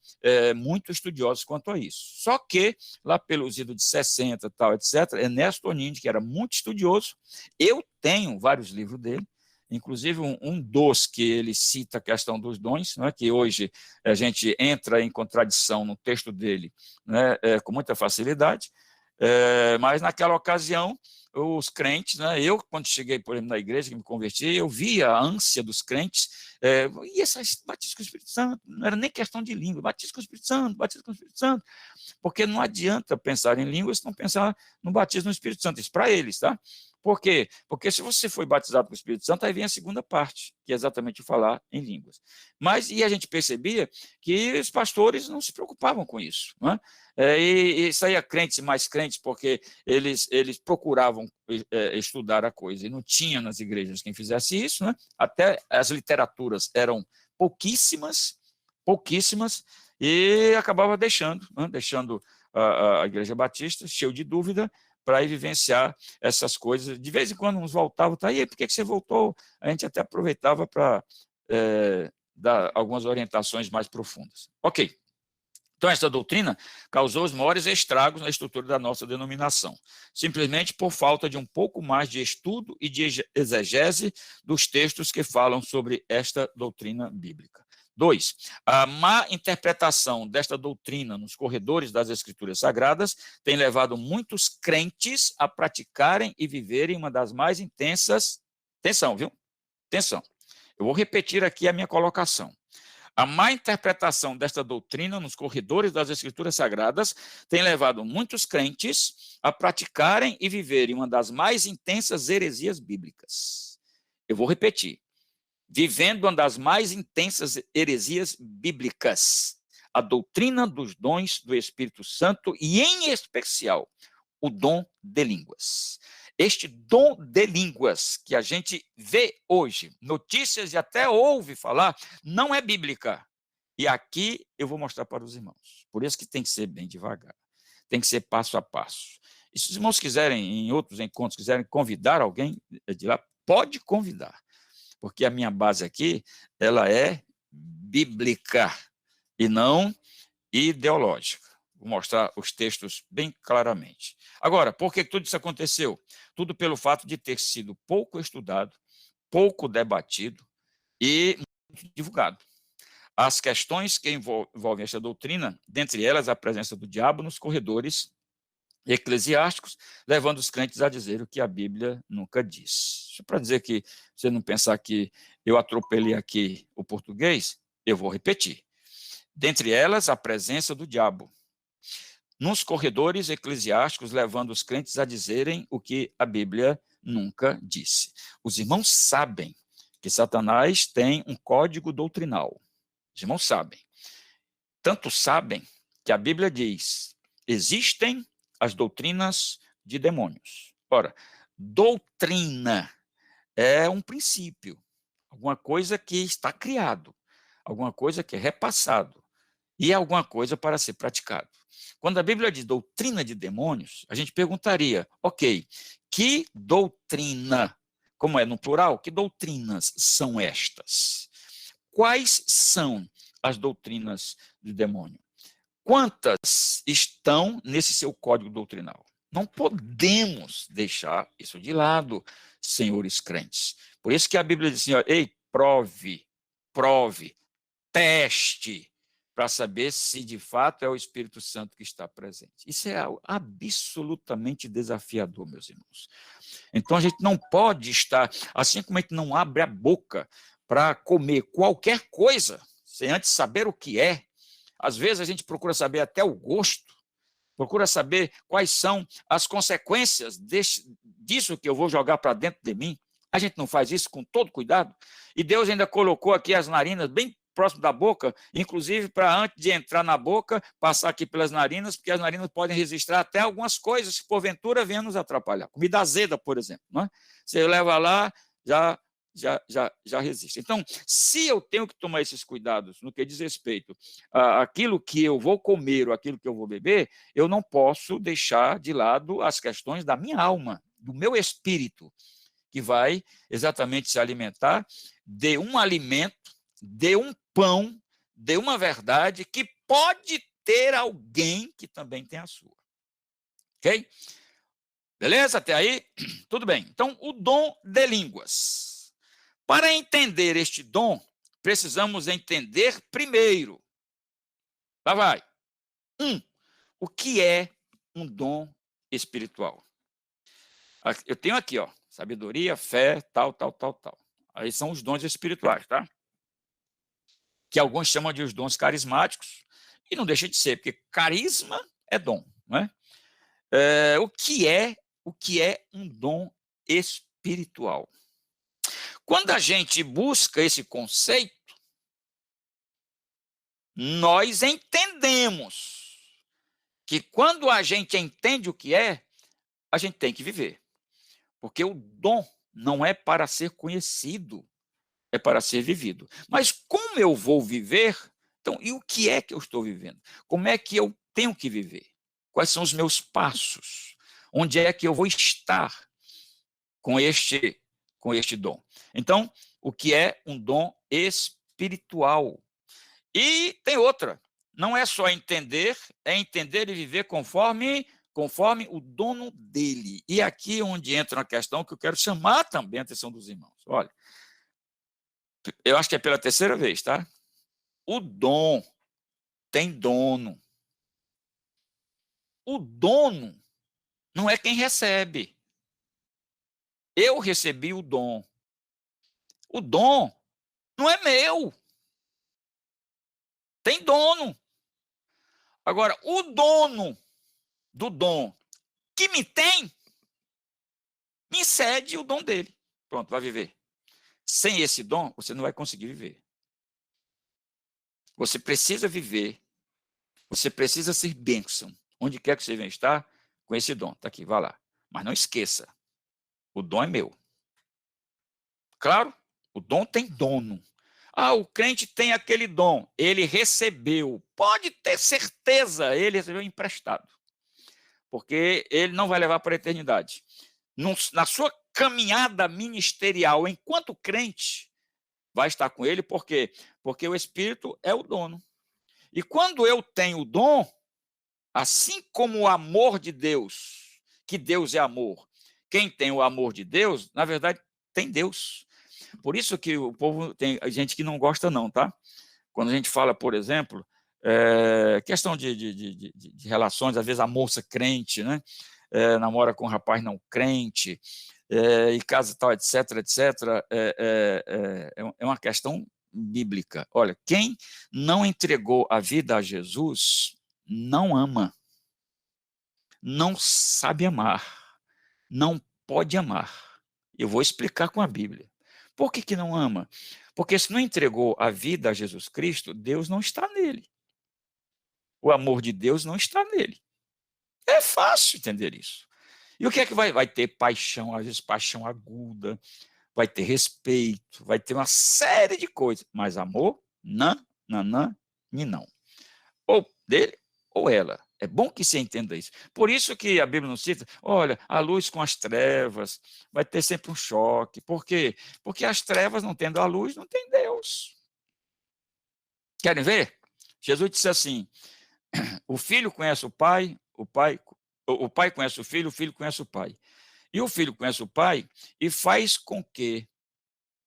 A: muito estudiosos quanto a isso. Só que, lá pelos idos de 60, tal, etc., Ernesto Onindi, que era muito estudioso, eu tenho vários livros dele, inclusive um dos que ele cita a questão dos dons, né, que hoje a gente entra em contradição no texto dele, né, com muita facilidade, mas naquela ocasião os crentes, né, eu quando cheguei, por exemplo, na igreja, que me converti, eu via a ânsia dos crentes, e essas batismo com o Espírito Santo, não era nem questão de língua, batismo com o Espírito Santo, batismo com o Espírito Santo, porque não adianta pensar em línguas se não pensar no batismo no Espírito Santo, isso para eles, tá? Por quê? Porque se você foi batizado com o Espírito Santo, aí vem a segunda parte, que é exatamente falar em línguas. E a gente percebia que os pastores não se preocupavam com isso, né? E saía crentes e mais crentes, porque eles procuravam estudar a coisa, e não tinha nas igrejas quem fizesse isso, né? Até as literaturas eram pouquíssimas, e acabava deixando a Igreja Batista cheio de dúvida para ir vivenciar essas coisas. De vez em quando uns voltavam, tá, e aí, por que você voltou? A gente até aproveitava para dar algumas orientações mais profundas. Ok. Então, essa doutrina causou os maiores estragos na estrutura da nossa denominação, simplesmente por falta de um pouco mais de estudo e de exegese dos textos que falam sobre esta doutrina bíblica. 2. A má interpretação desta doutrina nos corredores das Escrituras Sagradas tem levado muitos crentes a praticarem e viverem uma das mais intensas... Atenção, viu? Atenção. Eu vou repetir aqui a minha colocação. A má interpretação desta doutrina nos corredores das Escrituras Sagradas tem levado muitos crentes a praticarem e viverem uma das mais intensas heresias bíblicas. Eu vou repetir. Vivendo uma das mais intensas heresias bíblicas, a doutrina dos dons do Espírito Santo e, em especial, o dom de línguas. Este dom de línguas que a gente vê hoje, notícias e até ouve falar, não é bíblica. E aqui eu vou mostrar para os irmãos. Por isso que tem que ser bem devagar, tem que ser passo a passo. E se os irmãos quiserem, em outros encontros, quiserem convidar alguém de lá, pode convidar. Porque a minha base aqui, ela é bíblica e não ideológica. Vou mostrar os textos bem claramente. Agora, por que tudo isso aconteceu? Tudo pelo fato de ter sido pouco estudado, pouco debatido e muito divulgado. As questões que envolvem esta doutrina, dentre elas a presença do diabo nos corredores eclesiásticos, levando os crentes a dizer o que a Bíblia nunca diz. Só para dizer que você não pensar que eu atropelei aqui o português, eu vou repetir. Dentre elas, a presença do diabo nos corredores eclesiásticos, levando os crentes a dizerem o que a Bíblia nunca disse. Os irmãos sabem que Satanás tem um código doutrinal. Os irmãos sabem. Tanto sabem que a Bíblia diz: existem as doutrinas de demônios. Ora, Doutrina é um princípio, alguma coisa que está criado, alguma coisa que é repassado, e alguma coisa para ser praticado. Quando a Bíblia diz doutrina de demônios, a gente perguntaria, ok, que doutrina, como é no plural, que doutrinas são estas? Quais são as doutrinas do demônio? Quantas estão nesse seu código doutrinal? Não podemos deixar isso de lado, senhores crentes. Por isso que a Bíblia diz assim, ó, ei, prove, teste, para saber se de fato é o Espírito Santo que está presente. Isso é algo absolutamente desafiador, meus irmãos. Então a gente não pode estar, assim como a gente não abre a boca para comer qualquer coisa, sem antes saber o que é. Às vezes a gente procura saber até o gosto, procura saber quais são as consequências disso que eu vou jogar para dentro de mim. A gente não faz isso com todo cuidado. E Deus ainda colocou aqui as narinas bem próximo da boca, inclusive para antes de entrar na boca, passar aqui pelas narinas, porque as narinas podem registrar até algumas coisas que porventura venham nos atrapalhar. Comida azeda, por exemplo. Não é? Você leva lá, já resiste. Então, se eu tenho que tomar esses cuidados no que diz respeito àquilo que eu vou comer ou aquilo que eu vou beber, eu não posso deixar de lado as questões da minha alma, do meu espírito, que vai exatamente se alimentar de um alimento, de um pão, de uma verdade que pode ter alguém que também tem a sua. Ok? Beleza? Até aí? Tudo bem. Então, o dom de línguas. Para entender este dom, precisamos entender primeiro. Lá vai. O que é um dom espiritual? Eu tenho aqui, ó, sabedoria, fé, tal. Aí são os dons espirituais, tá? Que alguns chamam de os dons carismáticos, e não deixa de ser, porque carisma é dom, não é? O que é um dom espiritual? Quando a gente busca esse conceito, nós entendemos que quando a gente entende o que é, a gente tem que viver. Porque o dom não é para ser conhecido, é para ser vivido. Mas como eu vou viver? Então, e o que é que eu estou vivendo? Como é que eu tenho que viver? Quais são os meus passos? Onde é que eu vou estar com este dom? Então, o que é um dom espiritual? E tem outra, não é só entender, é entender e viver conforme o dono dele. E aqui é onde entra uma questão que eu quero chamar também a atenção dos irmãos. Olha, eu acho que é pela terceira vez, tá? O dom tem dono. O dono não é quem recebe. Eu recebi o dom. O dom não é meu. Tem dono. Agora, o dono do dom que me tem, me cede o dom dele. Pronto, vai viver. Sem esse dom, você não vai conseguir viver. Você precisa viver, você precisa ser bênção. Onde quer que você venha estar, com esse dom. Está aqui, vá lá. Mas não esqueça, o dom é meu. Claro, o dom tem dono. O crente tem aquele dom, ele recebeu. Pode ter certeza, ele recebeu emprestado. Porque ele não vai levar para a eternidade. Na sua caminhada ministerial, enquanto crente, vai estar com ele, por quê? Porque o Espírito é o dono. E quando eu tenho o dom, assim como o amor de Deus, que Deus é amor, quem tem o amor de Deus, na verdade, tem Deus. Por isso que o povo, tem gente que não gosta não, tá? Quando a gente fala, por exemplo, questão de relações, às vezes a moça crente, né? Namora com um rapaz não crente, e casa tal, etc. É uma questão bíblica. Olha, quem não entregou a vida a Jesus, não ama, não sabe amar, não pode amar. Eu vou explicar com a Bíblia. Por que não ama? Porque se não entregou a vida a Jesus Cristo, Deus não está nele. O amor de Deus não está nele. É fácil entender isso. E o que é que vai? Vai ter paixão, às vezes paixão aguda, vai ter respeito, vai ter uma série de coisas. Mas amor, não, nanã, e não. Ou dele ou ela. É bom que você entenda isso. Por isso que a Bíblia nos cita, olha, a luz com as trevas, vai ter sempre um choque. Por quê? Porque as trevas, não tendo a luz, não tem Deus. Querem ver? Jesus disse assim, o filho conhece o pai conhece o filho conhece o pai. E o filho conhece o pai e faz com que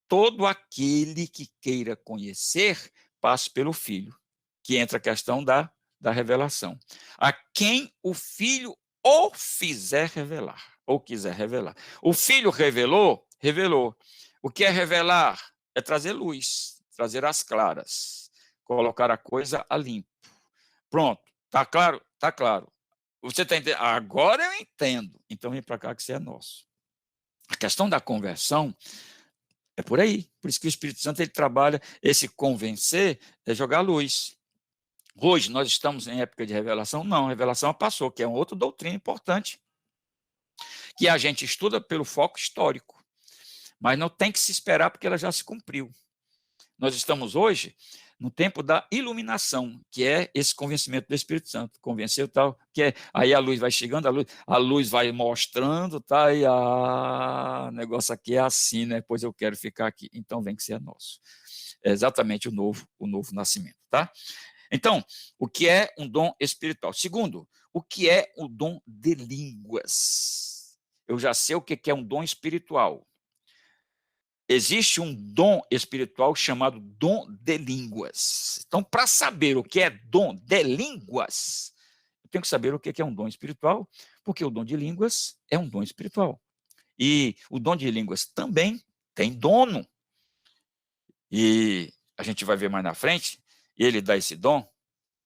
A: todo aquele que queira conhecer passe pelo filho, que entra a questão da revelação. A quem o filho o fizer revelar, ou quiser revelar. O filho revelou, revelou. O que é revelar? É trazer luz, trazer as claras, colocar a coisa a limpo. Pronto, tá claro? Tá claro. Você está entendendo? Agora eu entendo. Então vem para cá que você é nosso. A questão da conversão é por aí. Por isso que o Espírito Santo ele trabalha esse convencer, é jogar luz. Hoje nós estamos em época de revelação? Não, a revelação passou, que é uma outra doutrina importante, que a gente estuda pelo foco histórico, mas não tem que se esperar porque ela já se cumpriu. Nós estamos hoje no tempo da iluminação, que é esse convencimento do Espírito Santo. Convenceu tal, que é, aí a luz vai chegando, a luz vai mostrando, tá? E o negócio aqui é assim, né? Pois eu quero ficar aqui. Então vem que ser nosso. É exatamente o novo nascimento, tá? Então, o que é um dom espiritual? Segundo, o que é o dom de línguas? Eu já sei o que é um dom espiritual. Existe um dom espiritual chamado dom de línguas. Então, para saber o que é dom de línguas, eu tenho que saber o que é um dom espiritual, porque o dom de línguas é um dom espiritual. E o dom de línguas também tem dono. E a gente vai ver mais na frente, ele dá esse dom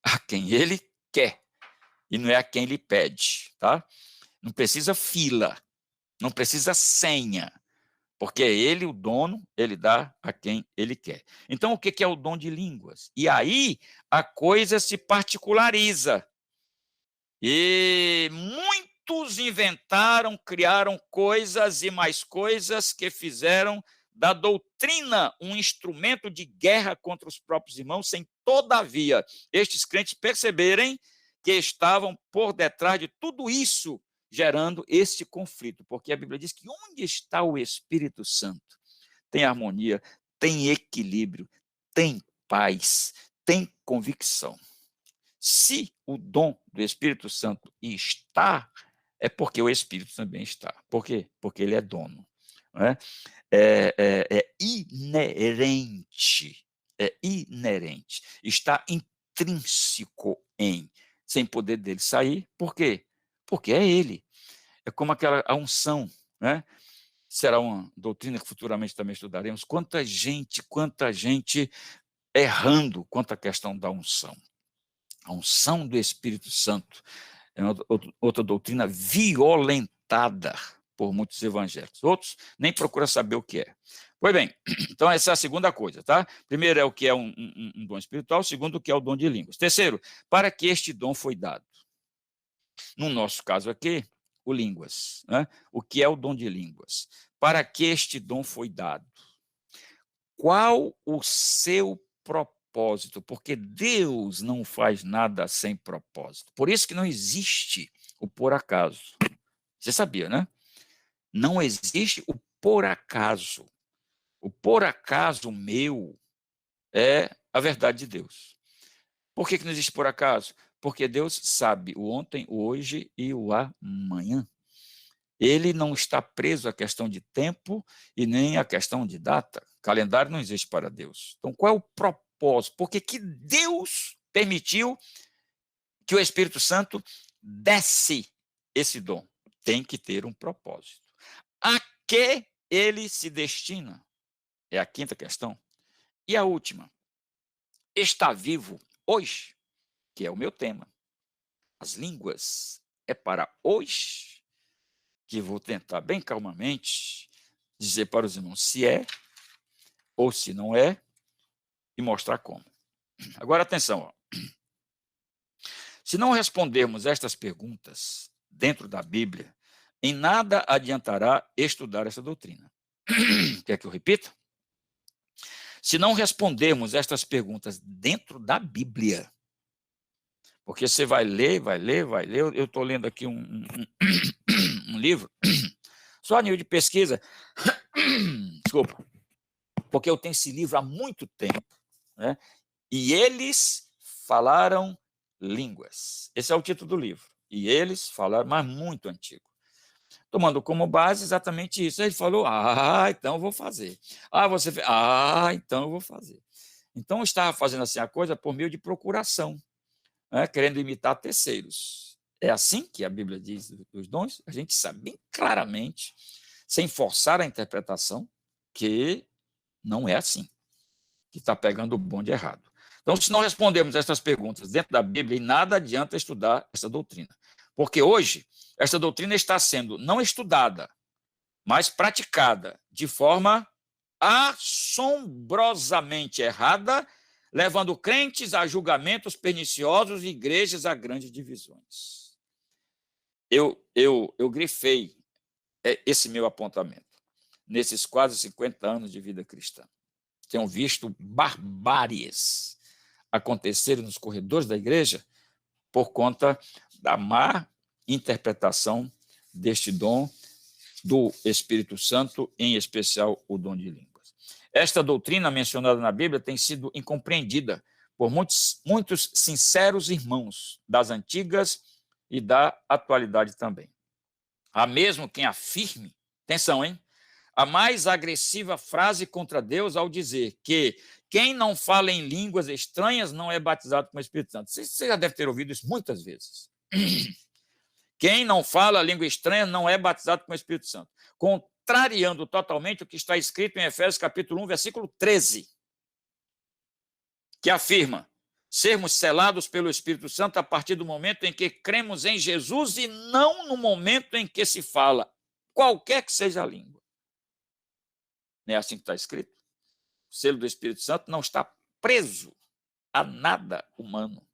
A: a quem ele quer, e não é a quem lhe pede, tá? Não precisa fila, não precisa senha, porque é ele o dono, ele dá a quem ele quer. Então, o que é o dom de línguas? E aí a coisa se particulariza. E muitos inventaram, criaram coisas e mais coisas que fizeram da doutrina um instrumento de guerra contra os próprios irmãos, sem, todavia, estes crentes perceberem que estavam por detrás de tudo isso, gerando esse conflito, porque a Bíblia diz que onde está o Espírito Santo? Tem harmonia, tem equilíbrio, tem paz, tem convicção. Se o dom do Espírito Santo está, é porque o Espírito também está. Por quê? Porque ele é dono. Não é? É inerente. É inerente. Está intrínseco em, sem poder dele sair. Por quê? Porque é ele. É como a unção, né? Será uma doutrina que futuramente também estudaremos. Quanta gente errando quanto à questão da unção. A unção do Espírito Santo é outra doutrina violentada por muitos evangélicos. Outros nem procuram saber o que é. Pois bem, então essa é a segunda coisa, tá? Primeiro é o que é um dom espiritual, segundo o que é o dom de línguas. Terceiro, para que este dom foi dado? No nosso caso aqui, o línguas, né? O que é o dom de línguas? Para que este dom foi dado? Qual o seu propósito? Porque Deus não faz nada sem propósito. Por isso que não existe o por acaso. Você sabia, né? Não existe o por acaso. O por acaso meu é a verdade de Deus. Por que não existe por acaso? Porque Deus sabe o ontem, o hoje e o amanhã. Ele não está preso à questão de tempo e nem à questão de data. Calendário não existe para Deus. Então, qual é o propósito? Por que Deus permitiu que o Espírito Santo desse esse dom? Tem que ter um propósito. A que ele se destina? É a quinta questão. E a última. Está vivo hoje, que é o meu tema. As línguas é para hoje, que vou tentar bem calmamente dizer para os irmãos se é ou se não é e mostrar como. Agora, atenção. Ó. Se não respondermos estas perguntas dentro da Bíblia, em nada adiantará estudar essa doutrina. Quer que eu repita? Se não respondermos estas perguntas dentro da Bíblia, porque você vai ler. Eu estou lendo aqui um livro, só a nível de pesquisa, desculpa, porque eu tenho esse livro há muito tempo, né? E eles falaram línguas. Esse é o título do livro. E eles falaram, mas muito antigo. Tomando como base exatamente isso. Ele falou, então eu vou fazer. Você fez, então eu vou fazer. Então, eu estava fazendo assim a coisa por meio de procuração, né, querendo imitar terceiros. É assim que a Bíblia diz dos dons? A gente sabe bem claramente, sem forçar a interpretação, que não é assim, que está pegando o bonde errado. Então, se não respondermos essas perguntas dentro da Bíblia, em nada adianta estudar essa doutrina. Porque hoje, essa doutrina está sendo não estudada, mas praticada de forma assombrosamente errada, levando crentes a julgamentos perniciosos e igrejas a grandes divisões. Eu grifei esse meu apontamento nesses quase 50 anos de vida cristã. Tenho visto barbáries acontecerem nos corredores da igreja por conta da má interpretação deste dom do Espírito Santo, em especial o dom de línguas. Esta doutrina mencionada na Bíblia tem sido incompreendida por muitos sinceros irmãos das antigas e da atualidade também. Há mesmo quem afirme, atenção, hein? A mais agressiva frase contra Deus ao dizer que quem não fala em línguas estranhas não é batizado com o Espírito Santo. Você já deve ter ouvido isso muitas vezes. Quem não fala a língua estranha não é batizado com o Espírito Santo. Contrariando totalmente o que está escrito em Efésios capítulo 1, versículo 13, que afirma sermos selados pelo Espírito Santo a partir do momento em que cremos em Jesus e não no momento em que se fala, qualquer que seja a língua. Não é assim que está escrito? O selo do Espírito Santo não está preso a nada humano,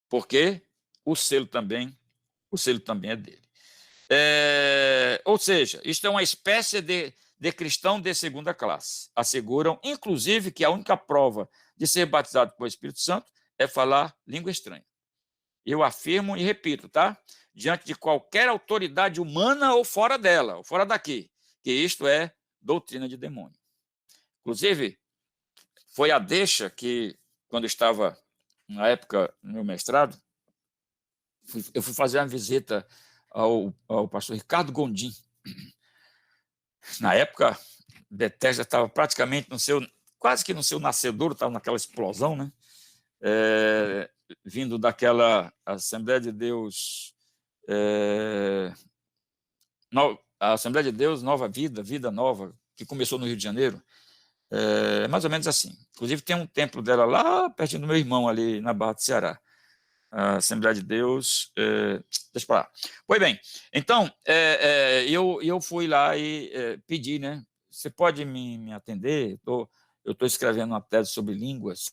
A: porque o selo também é dele. Ou seja, isto é uma espécie de cristão de segunda classe. Asseguram, inclusive, que a única prova de ser batizado com o Espírito Santo é falar língua estranha. Eu afirmo e repito, tá? Diante de qualquer autoridade humana ou fora dela, ou fora daqui, que isto é doutrina de demônio. Inclusive, foi a deixa que, quando eu estava, na época, no meu mestrado, eu fui fazer uma visita ao pastor Ricardo Gondim. Na época, Bethesda estava praticamente quase que no seu nascedouro, estava naquela explosão, né? Vindo daquela Assembleia de Deus, a Assembleia de Deus Nova Vida, Vida Nova, que começou no Rio de Janeiro. Mais ou menos assim. Inclusive, tem um templo dela lá pertinho do meu irmão, ali na Barra do Ceará. A Assembleia de Deus. Deixa para lá. Pois bem, então, eu fui lá e pedi, né? Você pode me atender? Eu estou escrevendo uma tese sobre línguas,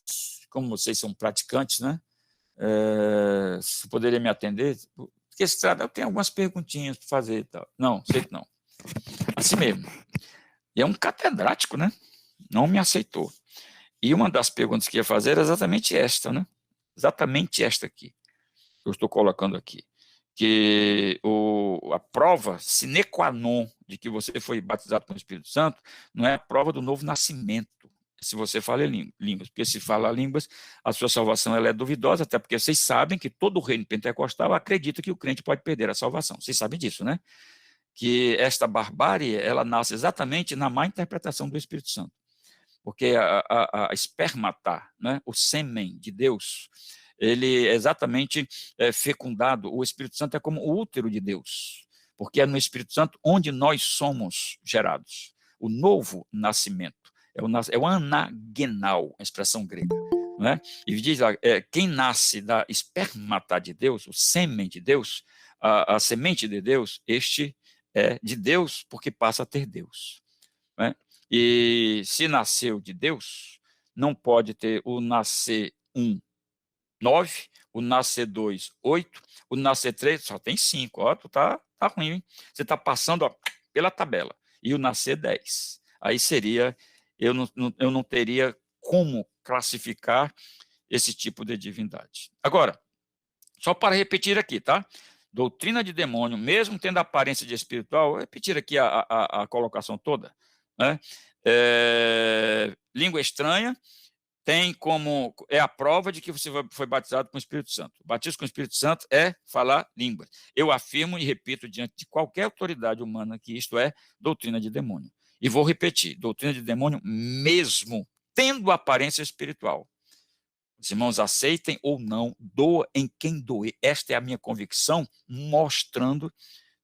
A: como vocês são praticantes, né? Você poderia me atender? Porque eu tenho algumas perguntinhas para fazer e tal. Não, sei que não. Assim mesmo. E é um catedrático, né? Não me aceitou. E uma das perguntas que ia fazer era exatamente esta, né? Exatamente esta aqui. Eu estou colocando aqui. Que a prova sine qua non de que você foi batizado com o Espírito Santo não é a prova do novo nascimento, se você fala línguas. Porque se fala línguas, a sua salvação ela é duvidosa, até porque vocês sabem que todo o reino pentecostal acredita que o crente pode perder a salvação. Vocês sabem disso, né? Que esta barbárie, ela nasce exatamente na má interpretação do Espírito Santo. Porque a espermata, né, o sêmen de Deus, ele é exatamente fecundado. O Espírito Santo é como o útero de Deus, porque é no Espírito Santo onde nós somos gerados. O novo nascimento é o anagenal, a expressão grega. Né? E diz lá, quem nasce da espermata de Deus, o sêmen de Deus, a semente de Deus, este é de Deus porque passa a ter Deus. Né? E se nasceu de Deus, não pode ter o nascer 1, 9, o nascer 2, 8, o nascer 3, só tem 5. Ó, tu tá Está ruim, hein? Você está passando, ó, pela tabela. E o nascer 10. Aí seria, eu não teria como classificar esse tipo de divindade. Agora, só para repetir aqui, tá? Doutrina de demônio, mesmo tendo aparência de espiritual, vou repetir aqui a colocação toda, né? Língua estranha tem como, é a prova de que você foi batizado com o Espírito Santo. O batismo com o Espírito Santo é falar línguas. Eu afirmo e repito diante de qualquer autoridade humana que isto é doutrina de demônio. E vou repetir, doutrina de demônio mesmo tendo aparência espiritual. Os irmãos aceitem ou não, doa em quem doer. Esta é a minha convicção, mostrando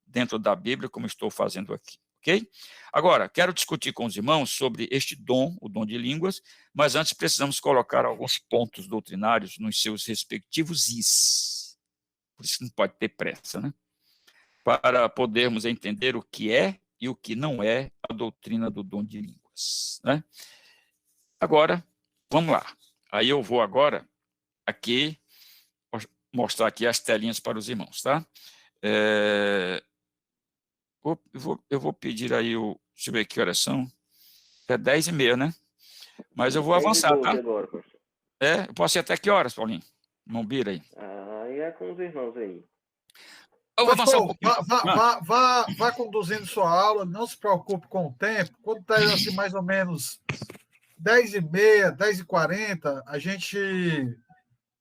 A: dentro da Bíblia como estou fazendo aqui. Ok? Agora, quero discutir com os irmãos sobre este dom, o dom de línguas, mas antes precisamos colocar alguns pontos doutrinários nos seus respectivos is. Por isso não pode ter pressa, né? Para podermos entender o que é e o que não é a doutrina do dom de línguas, né? Agora, vamos lá. Aí eu vou agora aqui mostrar aqui as telinhas para os irmãos, tá? Eu vou pedir aí deixa eu ver que horas são. É 10h30, né? Mas eu vou avançar, tá?
B: Agora, pastor.
A: Eu posso ir até que horas, Paulinho? Não vira aí.
B: Aí é com os irmãos aí.
A: Eu vou avançar um
C: Pastor,
A: pouquinho.
C: vá conduzindo sua aula, não se preocupe com o tempo. Quando está assim, mais ou menos 10h30, 10h40, a gente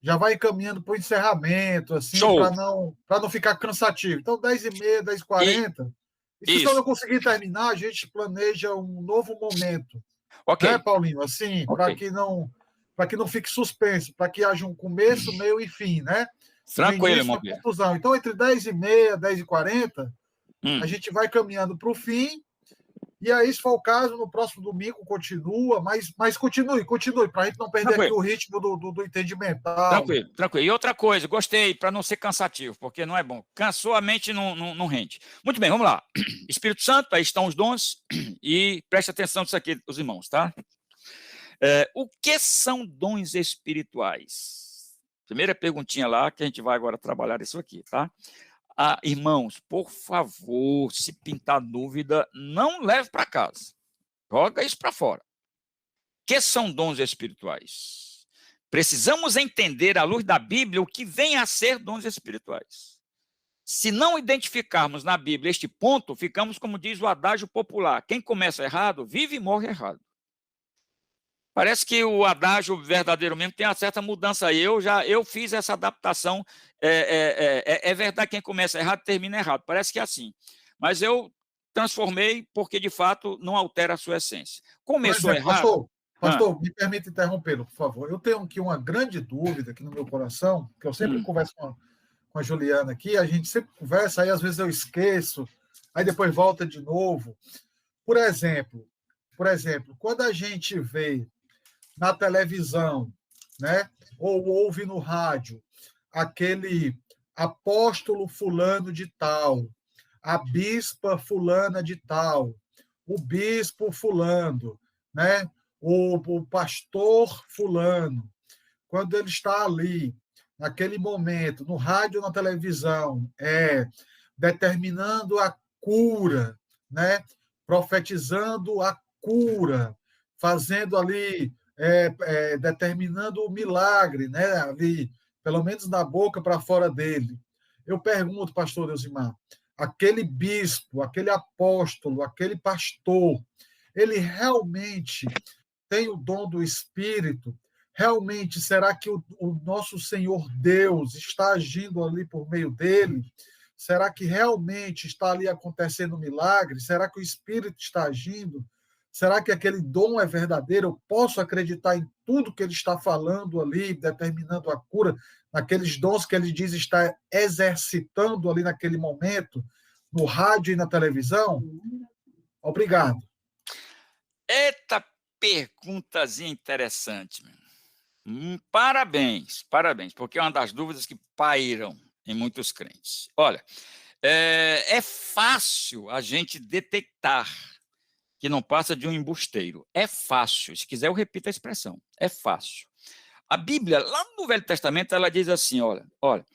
C: já vai encaminhando para o encerramento, assim, para não ficar cansativo. Então, 10h30, 10h40. E se eu não conseguir terminar, a gente planeja um novo momento.
A: Ok.
C: Né, Paulinho? Assim, para que não fique suspenso, para que haja um começo, meio e fim, né?
A: Tranquilo, irmão.
C: Conclusão. Então, entre 10h30 e 10h40, a gente vai caminhando para o fim. E aí, se for o caso, no próximo domingo continua, mas continue, para a gente não perder aqui o ritmo do entendimento.
A: Tranquilo. E outra coisa, gostei, para não ser cansativo, porque não é bom. Cansou, a mente não rende. Muito bem, vamos lá. Espírito Santo, aí estão os dons, e preste atenção nisso aqui, os irmãos, tá? O que são dons espirituais? Primeira perguntinha lá, que a gente vai agora trabalhar isso aqui, tá? Irmãos, por favor, se pintar dúvida, não leve para casa. Joga isso para fora. O que são dons espirituais? Precisamos entender, à luz da Bíblia, o que vem a ser dons espirituais. Se não identificarmos na Bíblia este ponto, ficamos, como diz o adágio popular, quem começa errado, vive e morre errado. Parece que o adágio verdadeiro mesmo tem uma certa mudança aí. Eu fiz essa adaptação. É verdade, quem começa errado, termina errado. Parece que é assim. Mas eu transformei porque, de fato, não altera a sua essência. Começou errado...
C: Pastor, me permita interrompê-lo, por favor. Eu tenho aqui uma grande dúvida aqui no meu coração, que eu sempre converso com a Juliana aqui, a gente sempre conversa, aí às vezes eu esqueço, aí depois volta de novo. Por exemplo, quando a gente vê na televisão, né, ou ouve no rádio, aquele apóstolo fulano de tal, a bispa fulana de tal, o bispo fulano, né, o pastor fulano, quando ele está ali, naquele momento, no rádio ou na televisão, determinando a cura, né, profetizando a cura, fazendo ali, determinando o milagre, né, ali, pelo menos da boca para fora dele. Eu pergunto, pastor Deusimar, aquele bispo, aquele apóstolo, aquele pastor, ele realmente tem o dom do Espírito? Realmente, será que o nosso Senhor Deus está agindo ali por meio dele? Será que realmente está ali acontecendo um milagre? Será que o Espírito está agindo? Será que aquele dom é verdadeiro? Eu posso acreditar em tudo que ele está falando ali, determinando a cura, naqueles dons que ele diz estar exercitando ali naquele momento, no rádio e na televisão? Obrigado.
A: Eita perguntazinha interessante, meu. Parabéns, porque é uma das dúvidas que pairam em muitos crentes. Olha, é fácil a gente detectar que não passa de um embusteiro. É fácil. Se quiser, eu repito a expressão. É fácil. A Bíblia, lá no Velho Testamento, ela diz assim, olha,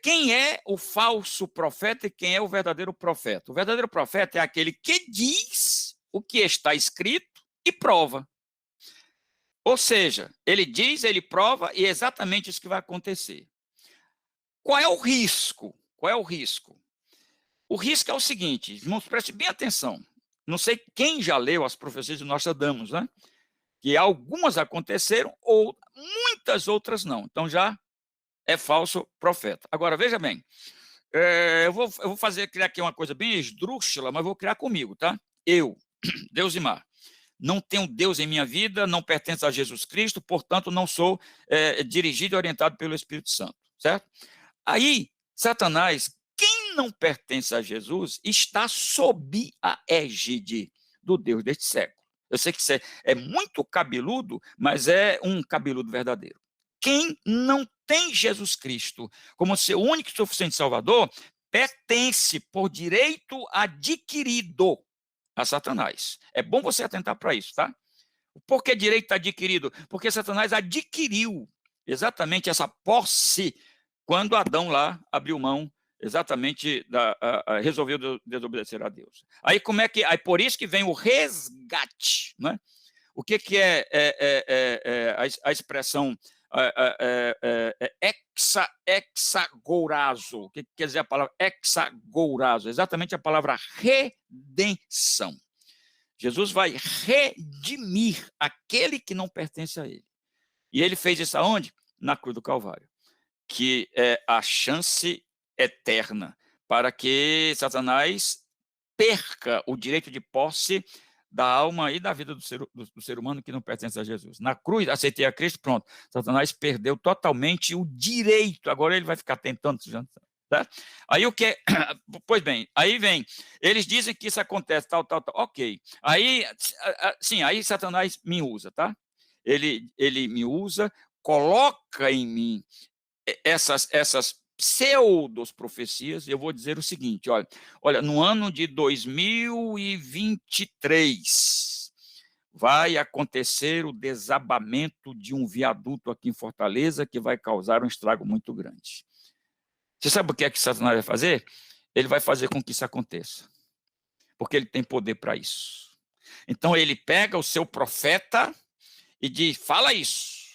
A: quem é o falso profeta e quem é o verdadeiro profeta? O verdadeiro profeta é aquele que diz o que está escrito e prova. Ou seja, ele diz, ele prova e é exatamente isso que vai acontecer. Qual é o risco? Qual é o risco? O risco é o seguinte, irmãos, preste bem atenção. Não sei quem já leu as profecias de Nostradamus, né? Que algumas aconteceram ou muitas outras não. Então já é falso profeta. Agora, veja bem, eu vou criar aqui uma coisa bem esdrúxula, mas vou criar comigo, tá? Eu, Deusimar, não tenho Deus em minha vida, não pertenço a Jesus Cristo, portanto, não sou dirigido e orientado pelo Espírito Santo, certo? Aí, Satanás, quem não pertence a Jesus, está sob a égide do Deus deste século. Eu sei que isso é muito cabeludo, mas é um cabeludo verdadeiro. Quem não tem Jesus Cristo como seu único e suficiente Salvador, pertence por direito adquirido a Satanás. É bom você atentar para isso, tá? Por que direito adquirido? Porque Satanás adquiriu exatamente essa posse quando Adão lá abriu mão, exatamente, resolveu desobedecer a Deus. Aí como é que... Aí por isso que vem o resgate, né? O que é a expressão hexagorazo? O que quer dizer a palavra hexagorazo? Exatamente a palavra redenção. Jesus vai redimir aquele que não pertence a ele. E ele fez isso aonde? Na cruz do Calvário, que é a chance eterna para que Satanás perca o direito de posse da alma e da vida do ser humano que não pertence a Jesus. Na cruz, aceitei a Cristo, pronto. Satanás perdeu totalmente o direito. Agora ele vai ficar tentando. Tá? Aí o que é... Pois bem, aí vem. Eles dizem que isso acontece, tal. Ok. Aí, sim, aí Satanás me usa, tá? Ele me usa, coloca em mim essas pseudos-profecias. Eu vou dizer o seguinte, olha, no ano de 2023 vai acontecer o desabamento de um viaduto aqui em Fortaleza que vai causar um estrago muito grande. Você sabe o que é que Satanás vai fazer? Ele vai fazer com que isso aconteça, porque ele tem poder para isso. Então ele pega o seu profeta e diz, fala isso,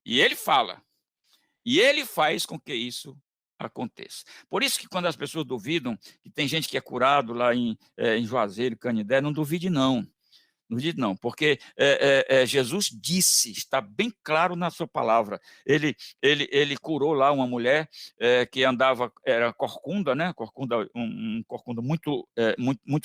A: e ele fala. E ele faz com que isso aconteça. Por isso que quando as pessoas duvidam, que tem gente que é curado lá em Juazeiro, Canindé, não duvide não. Não duvide não, porque Jesus disse, está bem claro na sua palavra, ele curou lá uma mulher que andava, era corcunda, né? Corcunda, um corcunda muito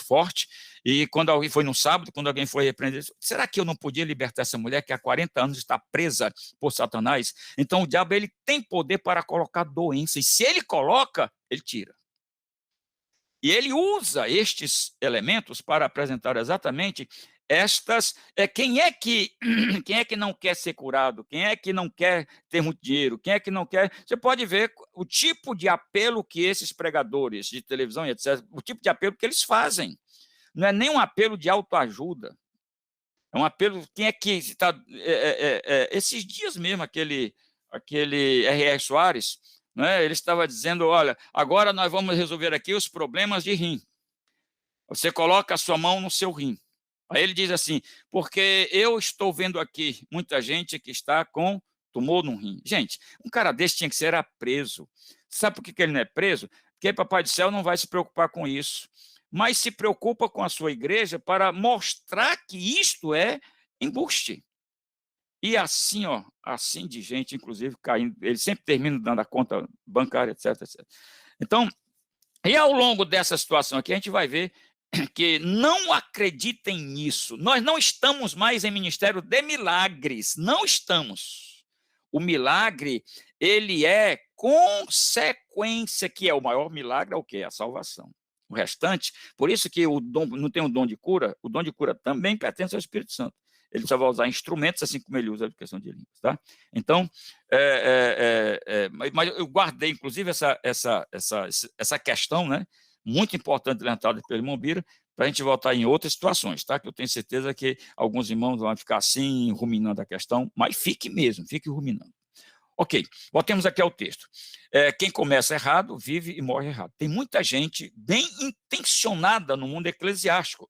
A: forte, e quando alguém foi no sábado, quando alguém foi repreender, será que eu não podia libertar essa mulher que há 40 anos está presa por Satanás? Então o diabo ele tem poder para colocar doença, e se ele coloca, ele tira. E ele usa estes elementos para apresentar exatamente quem é que não quer ser curado? Quem é que não quer ter muito dinheiro? Quem é que não quer? Você pode ver o tipo de apelo que esses pregadores de televisão e etc., o tipo de apelo que eles fazem. Não é nem um apelo de autoajuda. É um apelo, quem é que está... esses dias mesmo, aquele R.R. Soares, né, ele estava dizendo, olha, agora nós vamos resolver aqui os problemas de rim. Você coloca a sua mão no seu rim. Aí ele diz assim, porque eu estou vendo aqui muita gente que está com tumor no rim. Gente, um cara desse tinha que ser preso. Sabe por que ele não é preso? Porque Papai do Céu não vai se preocupar com isso, mas se preocupa com a sua igreja para mostrar que isto é embuste. E assim, assim de gente, inclusive, caindo, ele sempre termina dando a conta bancária, etc. Então, e ao longo dessa situação aqui, a gente vai ver que não acreditem nisso. Nós não estamos mais em ministério de milagres, não estamos. O milagre, ele é consequência, que é o maior milagre, é o quê? A salvação. O restante, por isso que o dom, não tem o dom de cura também pertence ao Espírito Santo. Ele só vai usar instrumentos, assim como ele usa a questão de línguas, tá? Então, mas eu guardei, inclusive, essa questão, né? Muito importante levantada pelo irmão Bira, para a gente voltar em outras situações, tá? Que eu tenho certeza que alguns irmãos vão ficar assim, ruminando a questão, mas fique mesmo, fique ruminando. Ok, voltemos aqui ao texto. Quem começa errado, vive e morre errado. Tem muita gente bem intencionada no mundo eclesiástico,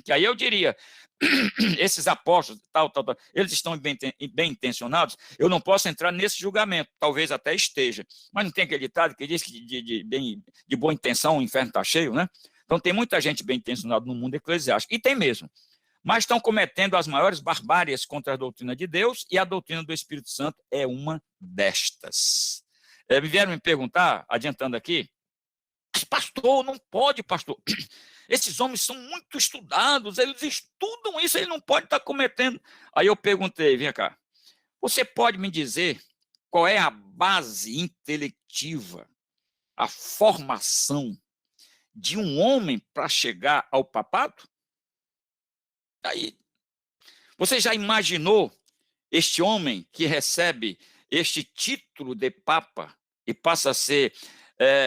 A: que aí eu diria, esses apóstolos, tal, eles estão bem intencionados, eu não posso entrar nesse julgamento, talvez até esteja, mas não tem aquele ditado que diz que de boa intenção o inferno está cheio, né? Então tem muita gente bem intencionada no mundo eclesiástico, e tem mesmo, mas estão cometendo as maiores barbáries contra a doutrina de Deus, e a doutrina do Espírito Santo é uma destas. Vieram me perguntar, adiantando aqui, mas pastor, não pode, pastor. Esses homens são muito estudados, eles estudam isso, ele não pode estar cometendo. Aí eu perguntei, vem cá, você pode me dizer qual é a base intelectiva, a formação de um homem para chegar ao papado? Aí, você já imaginou este homem que recebe este título de papa e passa a ser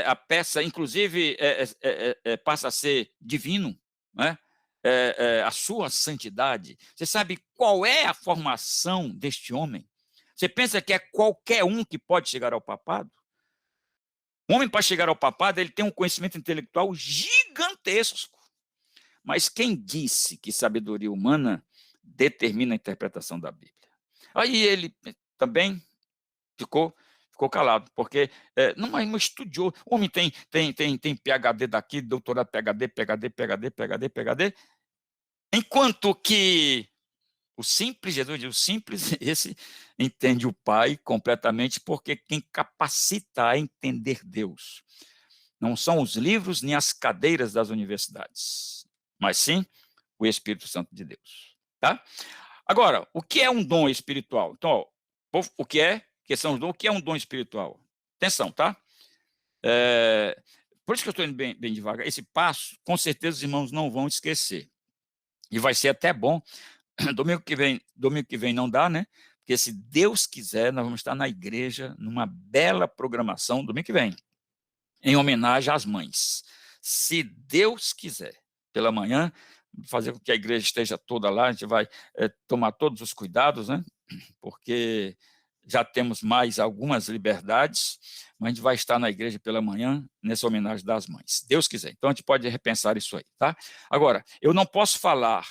A: a peça, inclusive passa a ser divino, né? A sua santidade? Você sabe qual é a formação deste homem? Você pensa que é qualquer um que pode chegar ao papado? O homem, para chegar ao papado, ele tem um conhecimento intelectual gigantesco. Mas quem disse que sabedoria humana determina a interpretação da Bíblia? Aí ele também ficou calado, porque não estudioso. O homem tem PhD daqui, doutorado PhD, enquanto que o simples, Jesus diz, o simples, esse entende o Pai completamente, porque quem capacita a entender Deus não são os livros nem as cadeiras das universidades, mas sim o Espírito Santo de Deus. Tá? Agora, o que é um dom espiritual? Então, ó, o que são os dons? O que é um dom espiritual? Atenção, tá? Por isso que eu estou indo bem devagar. Esse passo, com certeza, os irmãos não vão esquecer. E vai ser até bom. Domingo que vem não dá, né? Porque se Deus quiser, nós vamos estar na igreja, numa bela programação, domingo que vem, em homenagem às mães. Se Deus quiser, pela manhã, fazer com que a igreja esteja toda lá, a gente vai tomar todos os cuidados, né? Porque já temos mais algumas liberdades, mas a gente vai estar na igreja pela manhã, nessa homenagem das mães. Deus quiser. Então, a gente pode repensar isso aí, tá? Agora, eu não posso falar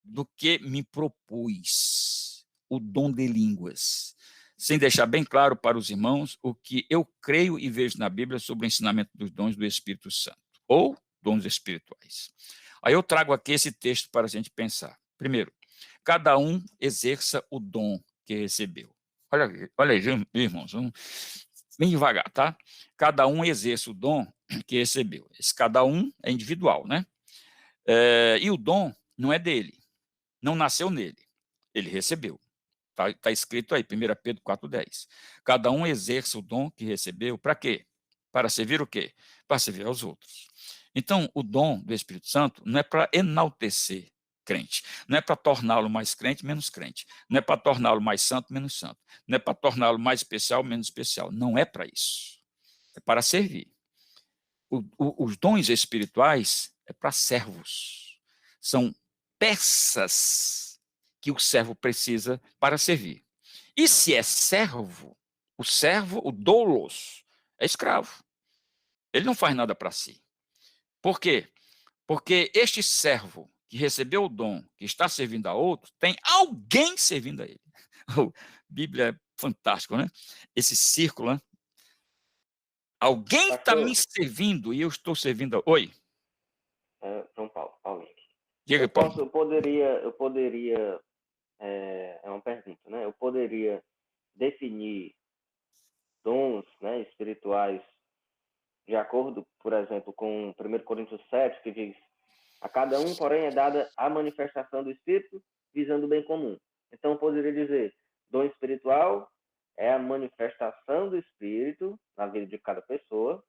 A: do que me propus, o dom de línguas, sem deixar bem claro para os irmãos o que eu creio e vejo na Bíblia sobre o ensinamento dos dons do Espírito Santo, ou dons espirituais. Aí eu trago aqui esse texto para a gente pensar. Primeiro, cada um exerça o dom que recebeu. Olha aí, irmãos, bem devagar, tá? Cada um exerce o dom que recebeu. Esse cada um é individual, né? E o dom não é dele, não nasceu nele, ele recebeu. Está escrito aí, 1 Pedro 4,10. Cada um exerce o dom que recebeu, para quê? Para servir o quê? Para servir aos outros. Então, o dom do Espírito Santo não é para enaltecer crente, não é para torná-lo mais crente, menos crente, não é para torná-lo mais santo, menos santo, não é para torná-lo mais especial, menos especial, não é para isso, é para servir. Os dons espirituais é para servos, são peças que o servo precisa para servir. E se é servo, o doulos, é escravo. Ele não faz nada para si. Por quê? Porque este servo que recebeu o dom, que está servindo a outro, tem alguém servindo a ele. A Bíblia é fantástico, né? Esse círculo, né? Alguém está me servindo e eu estou servindo a... Oi?
B: São Paulo, Paulinho.
A: Diga, Paulo.
B: Eu poderia, é uma pergunta, né? Eu poderia definir dons, né, espirituais de acordo, por exemplo, com 1 Coríntios 7, que diz: a cada um, porém, é dada a manifestação do Espírito visando o bem comum. Então, eu poderia dizer, dom espiritual é a manifestação do Espírito na vida de cada pessoa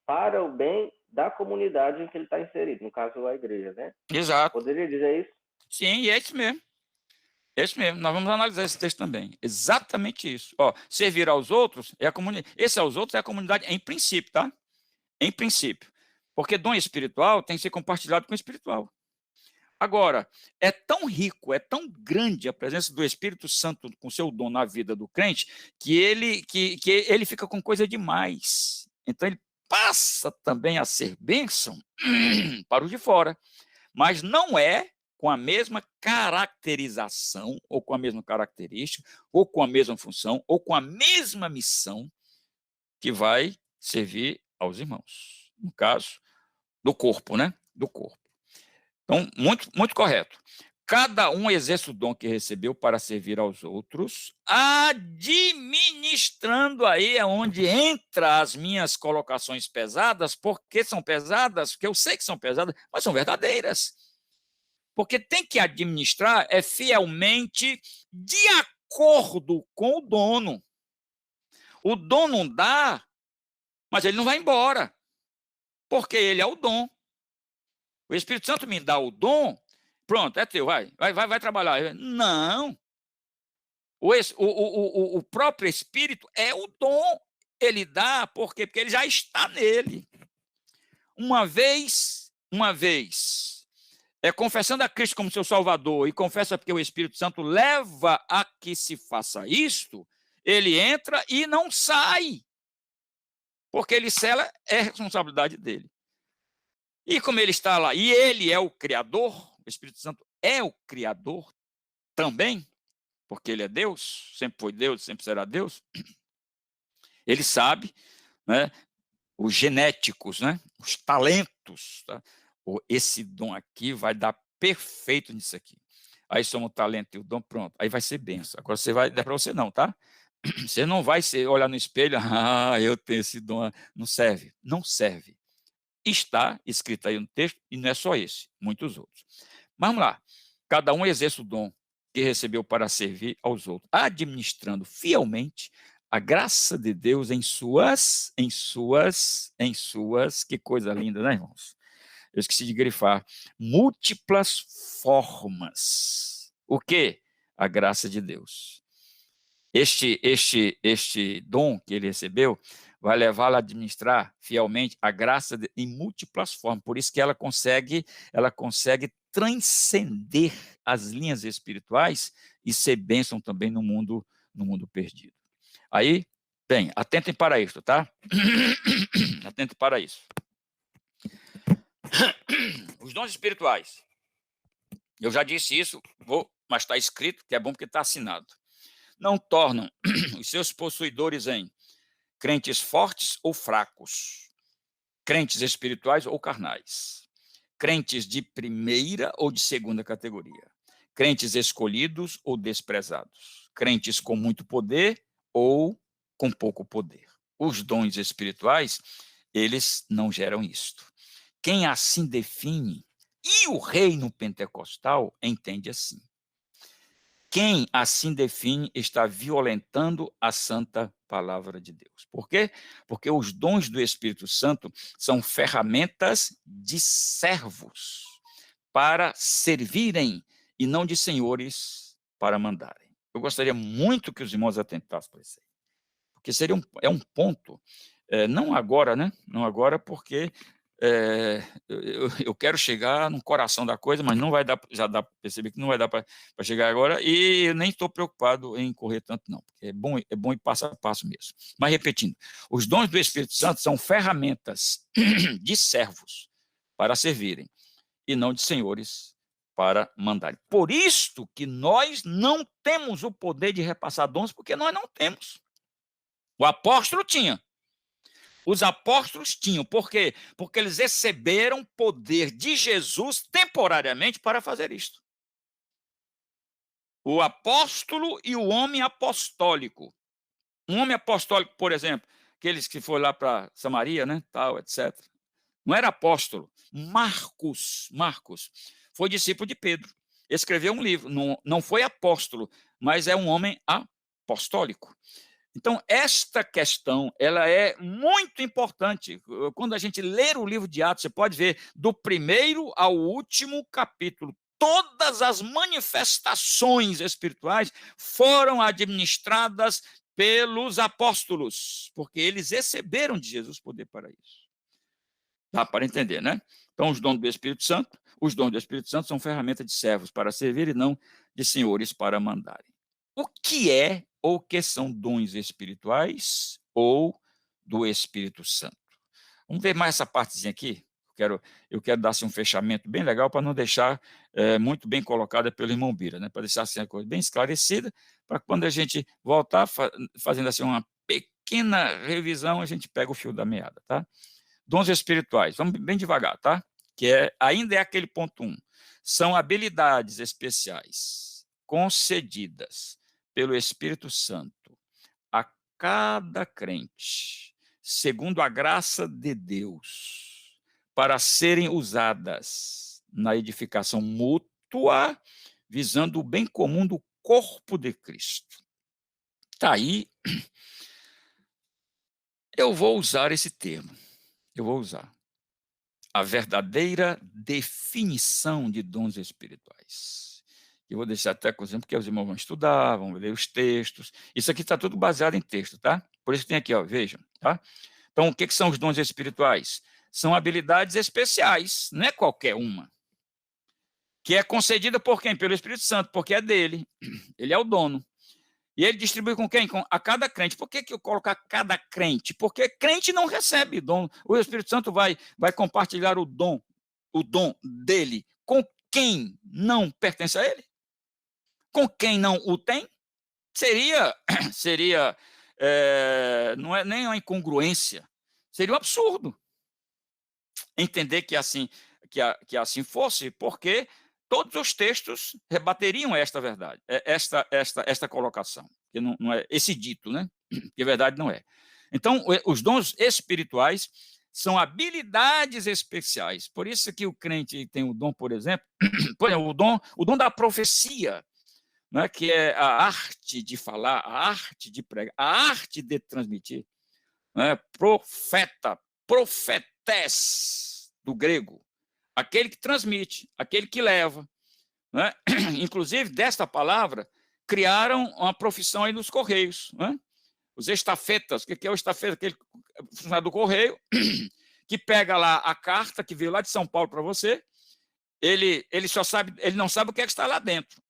B: para o bem da comunidade em que ele está inserido, no caso, a igreja, né?
A: Exato.
B: Poderia dizer isso?
A: Sim, e é isso mesmo. É isso mesmo. Nós vamos analisar esse texto também. Exatamente isso. Ó, servir aos outros é a comunidade. Esse aos outros é a comunidade em princípio, tá? Em princípio. Porque dom espiritual tem que ser compartilhado com o espiritual. Agora, é tão rico, é tão grande a presença do Espírito Santo com seu dom na vida do crente, que ele fica com coisa demais. Então, ele passa também a ser bênção para os de fora, mas não é com a mesma caracterização, ou com a mesma característica, ou com a mesma função, ou com a mesma missão que vai servir aos irmãos. No caso, do corpo, né? Do corpo. Então, muito correto. Cada um exerce o dom que recebeu para servir aos outros, administrando, aí é onde entra as minhas colocações pesadas. Por que são pesadas? Porque eu sei que são pesadas, mas são verdadeiras. Porque tem que administrar fielmente de acordo com o dono. O dono dá, mas ele não vai embora, porque ele é o dom. O Espírito Santo me dá o dom, pronto, é teu, vai trabalhar. Não. O próprio Espírito é o dom. Ele dá, por quê? Porque ele já está nele. Uma vez, confessando a Cristo como seu Salvador, e confessa porque o Espírito Santo leva a que se faça isto, ele entra e não sai. Porque ele sela, é responsabilidade dele. E como ele está lá, e ele é o Criador, o Espírito Santo é o Criador também, porque ele é Deus, sempre foi Deus, sempre será Deus, ele sabe, né, os genéticos, né, os talentos, tá? Esse dom aqui vai dar perfeito nisso aqui. Aí soma o talento e o dom, pronto, aí vai ser benção. Agora você vai dar para você não, tá? Você não vai olhar no espelho, eu tenho esse dom, não serve, não serve. Está escrito aí no texto, e não é só esse, muitos outros. Mas vamos lá. Cada um exerce o dom que recebeu para servir aos outros, administrando fielmente a graça de Deus em suas, que coisa linda, né, irmãos? Eu esqueci de grifar, múltiplas formas. O quê? A graça de Deus. Este dom que ele recebeu vai levá-lo a administrar fielmente a graça em múltiplas formas. Por isso que ela consegue transcender as linhas espirituais e ser bênção também no mundo perdido. Aí, bem, atentem para isso, tá? Atentem para isso. Os dons espirituais. Eu já disse isso, mas está escrito, que é bom porque está assinado. Não tornam os seus possuidores em crentes fortes ou fracos, crentes espirituais ou carnais, crentes de primeira ou de segunda categoria, crentes escolhidos ou desprezados, crentes com muito poder ou com pouco poder. Os dons espirituais, eles não geram isto. Quem assim define, e o reino pentecostal entende assim. Quem assim define está violentando a santa palavra de Deus. Por quê? Porque os dons do Espírito Santo são ferramentas de servos para servirem e não de senhores para mandarem. Eu gostaria muito que os irmãos atentassem para isso aí, porque é um ponto, não agora, né? Não agora, porque eu quero chegar no coração da coisa, mas não vai dar, já dá para perceber que não vai dar para chegar agora, e eu nem estou preocupado em correr tanto, não, porque é bom ir passo a passo mesmo. Mas repetindo, os dons do Espírito Santo são ferramentas de servos para servirem, e não de senhores para mandarem. Por isto que nós não temos o poder de repassar dons, porque nós não temos. O apóstolo tinha. Os apóstolos tinham. Por quê? Porque eles receberam poder de Jesus temporariamente para fazer isto. O apóstolo e o homem apostólico. Um homem apostólico, por exemplo, aqueles que foram lá para Samaria, né, tal, etc. Não era apóstolo. Marcos foi discípulo de Pedro. Escreveu um livro. Não foi apóstolo, mas é um homem apostólico. Então, esta questão, ela é muito importante. Quando a gente ler o livro de Atos, você pode ver, do primeiro ao último capítulo, todas as manifestações espirituais foram administradas pelos apóstolos, porque eles receberam de Jesus poder para isso. Dá para entender, né? Então, os dons do Espírito Santo, Os dons do Espírito Santo são ferramenta de servos para servir e não de senhores para mandarem. O que é ou que são dons espirituais ou do Espírito Santo? Vamos ver mais essa partezinha aqui? Eu quero dar assim, um fechamento bem legal para não deixar muito bem colocada pelo irmão Bira, né? Para deixar assim, a coisa bem esclarecida, para quando a gente voltar fazendo assim uma pequena revisão, a gente pega o fio da meada, tá? Dons espirituais, vamos bem devagar, tá? Ainda é aquele ponto 1. São habilidades especiais concedidas pelo Espírito Santo a cada crente, segundo a graça de Deus, para serem usadas na edificação mútua, visando o bem comum do corpo de Cristo. Está aí. Eu vou usar esse termo. Eu vou usar a verdadeira definição de dons espirituais. Eu vou deixar até, por exemplo, porque os irmãos vão estudar, vão ler os textos. Isso aqui está tudo baseado em texto, tá? Por isso tem aqui, ó, vejam, tá? Então, o que são os dons espirituais? São habilidades especiais, não é qualquer uma. Que é concedida por quem? Pelo Espírito Santo, porque é dele. Ele é o dono. E ele distribui com quem? A cada crente. Por que eu colocar cada crente? Porque crente não recebe dom. O Espírito Santo vai compartilhar o dom dele com quem não pertence a ele? Com quem não o tem? Seria não é nem uma incongruência, seria um absurdo entender que assim fosse, porque todos os textos rebateriam esta verdade, esta colocação, que não é esse dito, né? Que verdade não é. Então, os dons espirituais são habilidades especiais. Por isso que o crente tem o dom, por exemplo, o dom da profecia, né? Que é a arte de falar, a arte de pregar, a arte de transmitir. Né? Profeta, profetés, do grego. Aquele que transmite, aquele que leva. Né? Inclusive, desta palavra, criaram uma profissão aí nos Correios. Né? Os estafetas. O que é o estafeta? Aquele funcionário do Correio, que pega lá a carta que veio lá de São Paulo para você, ele não sabe o que é que está lá dentro.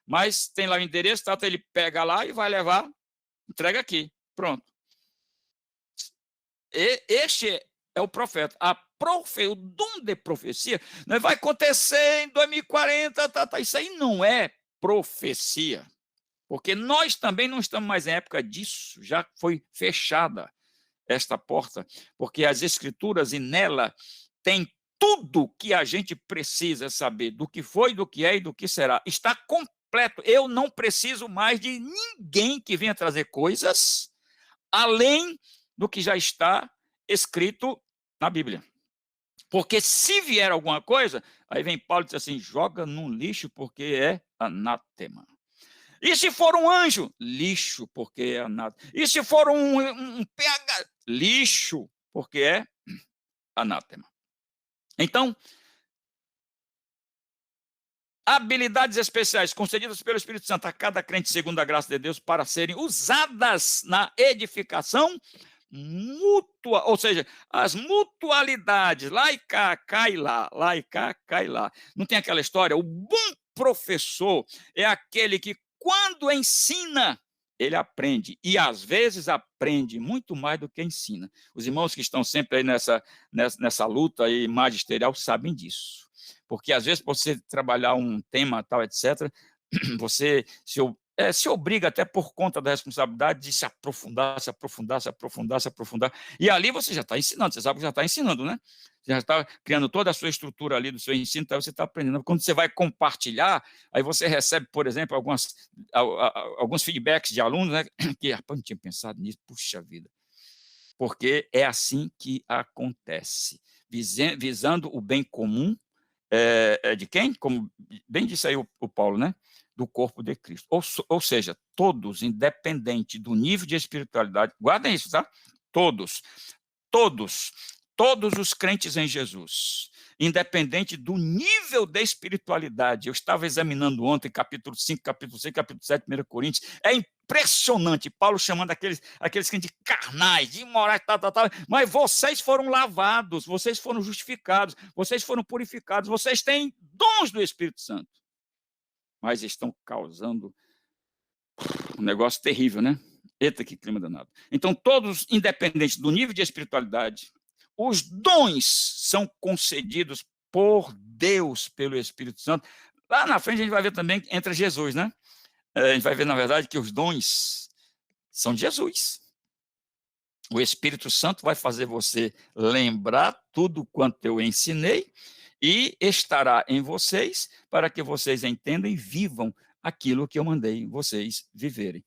A: Mas tem lá o endereço, ele pega lá e vai levar, entrega aqui. Pronto. Este é o profeta. O dom de profecia vai acontecer em 2040, isso aí não é profecia, porque nós também não estamos mais em época disso, já foi fechada esta porta, porque as escrituras e nela tem tudo que a gente precisa saber do que foi, do que é e do que será. Está completo. Eu não preciso mais de ninguém que venha trazer coisas além do que já está escrito na Bíblia. Porque se vier alguma coisa, aí vem Paulo e diz assim, joga no lixo porque é anátema. E se for um anjo? Lixo, porque é anátema. E se for um PH? Lixo, porque é anátema. Então, habilidades especiais concedidas pelo Espírito Santo a cada crente segundo a graça de Deus para serem usadas na edificação mútua, ou seja, as mutualidades, lá e cá, cai lá, lá e cá, cai lá. Não tem aquela história? O bom professor é aquele que, quando ensina, ele aprende, e às vezes aprende muito mais do que ensina. Os irmãos que estão sempre aí nessa luta aí magisterial sabem disso. Porque às vezes, para você trabalhar um tema tal, etc., você se obriga até por conta da responsabilidade de se aprofundar, e ali você já está ensinando, você sabe que já está ensinando, né? Você já está criando toda a sua estrutura ali do seu ensino, então você está aprendendo. Quando você vai compartilhar, aí você recebe, por exemplo, alguns feedbacks de alunos, né? Que, rapaz, não tinha pensado nisso, puxa vida. Porque é assim que acontece, visando o bem comum de quem? Como bem disse aí o Paulo, né? Do corpo de Cristo. Ou seja, todos, independente do nível de espiritualidade, guardem isso, tá? Todos todos os crentes em Jesus, independente do nível de espiritualidade. Eu estava examinando ontem capítulo 5, capítulo 6, capítulo 7, 1 Coríntios. É impressionante, Paulo chamando aqueles crentes carnais, de imorais, tal, mas vocês foram lavados, vocês foram justificados, vocês foram purificados, vocês têm dons do Espírito Santo. Mas estão causando um negócio terrível, né? Eita, que clima danado. Então, todos, independente do nível de espiritualidade, os dons são concedidos por Deus, pelo Espírito Santo. Lá na frente a gente vai ver também que entra Jesus, né? A gente vai ver, na verdade, que os dons são de Jesus. O Espírito Santo vai fazer você lembrar tudo quanto eu ensinei e estará em vocês para que vocês entendam e vivam aquilo que eu mandei vocês viverem,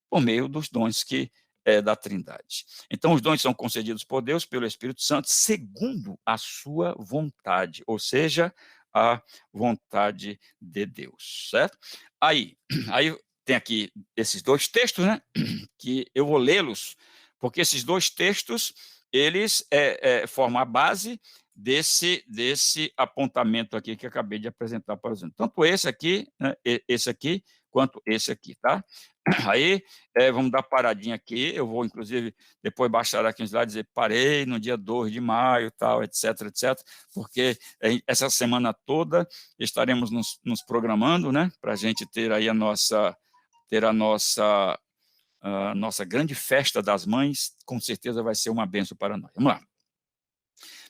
A: por meio dos dons que é da Trindade. Então, os dons são concedidos por Deus, pelo Espírito Santo, segundo a sua vontade, ou seja, a vontade de Deus, certo? Aí tem aqui esses dois textos, né, que eu vou lê-los, porque esses dois textos, eles formam a base desse apontamento aqui que eu acabei de apresentar para os alunos. Tanto esse aqui, né, quanto esse aqui, tá? Aí, vamos dar paradinha aqui, eu vou, inclusive, depois baixar aqui uns lados e dizer, parei no dia 2 de maio, tal, etc, porque essa semana toda estaremos nos programando, né, para a gente ter aí a nossa grande festa das mães, com certeza vai ser uma bênção para nós. Vamos lá.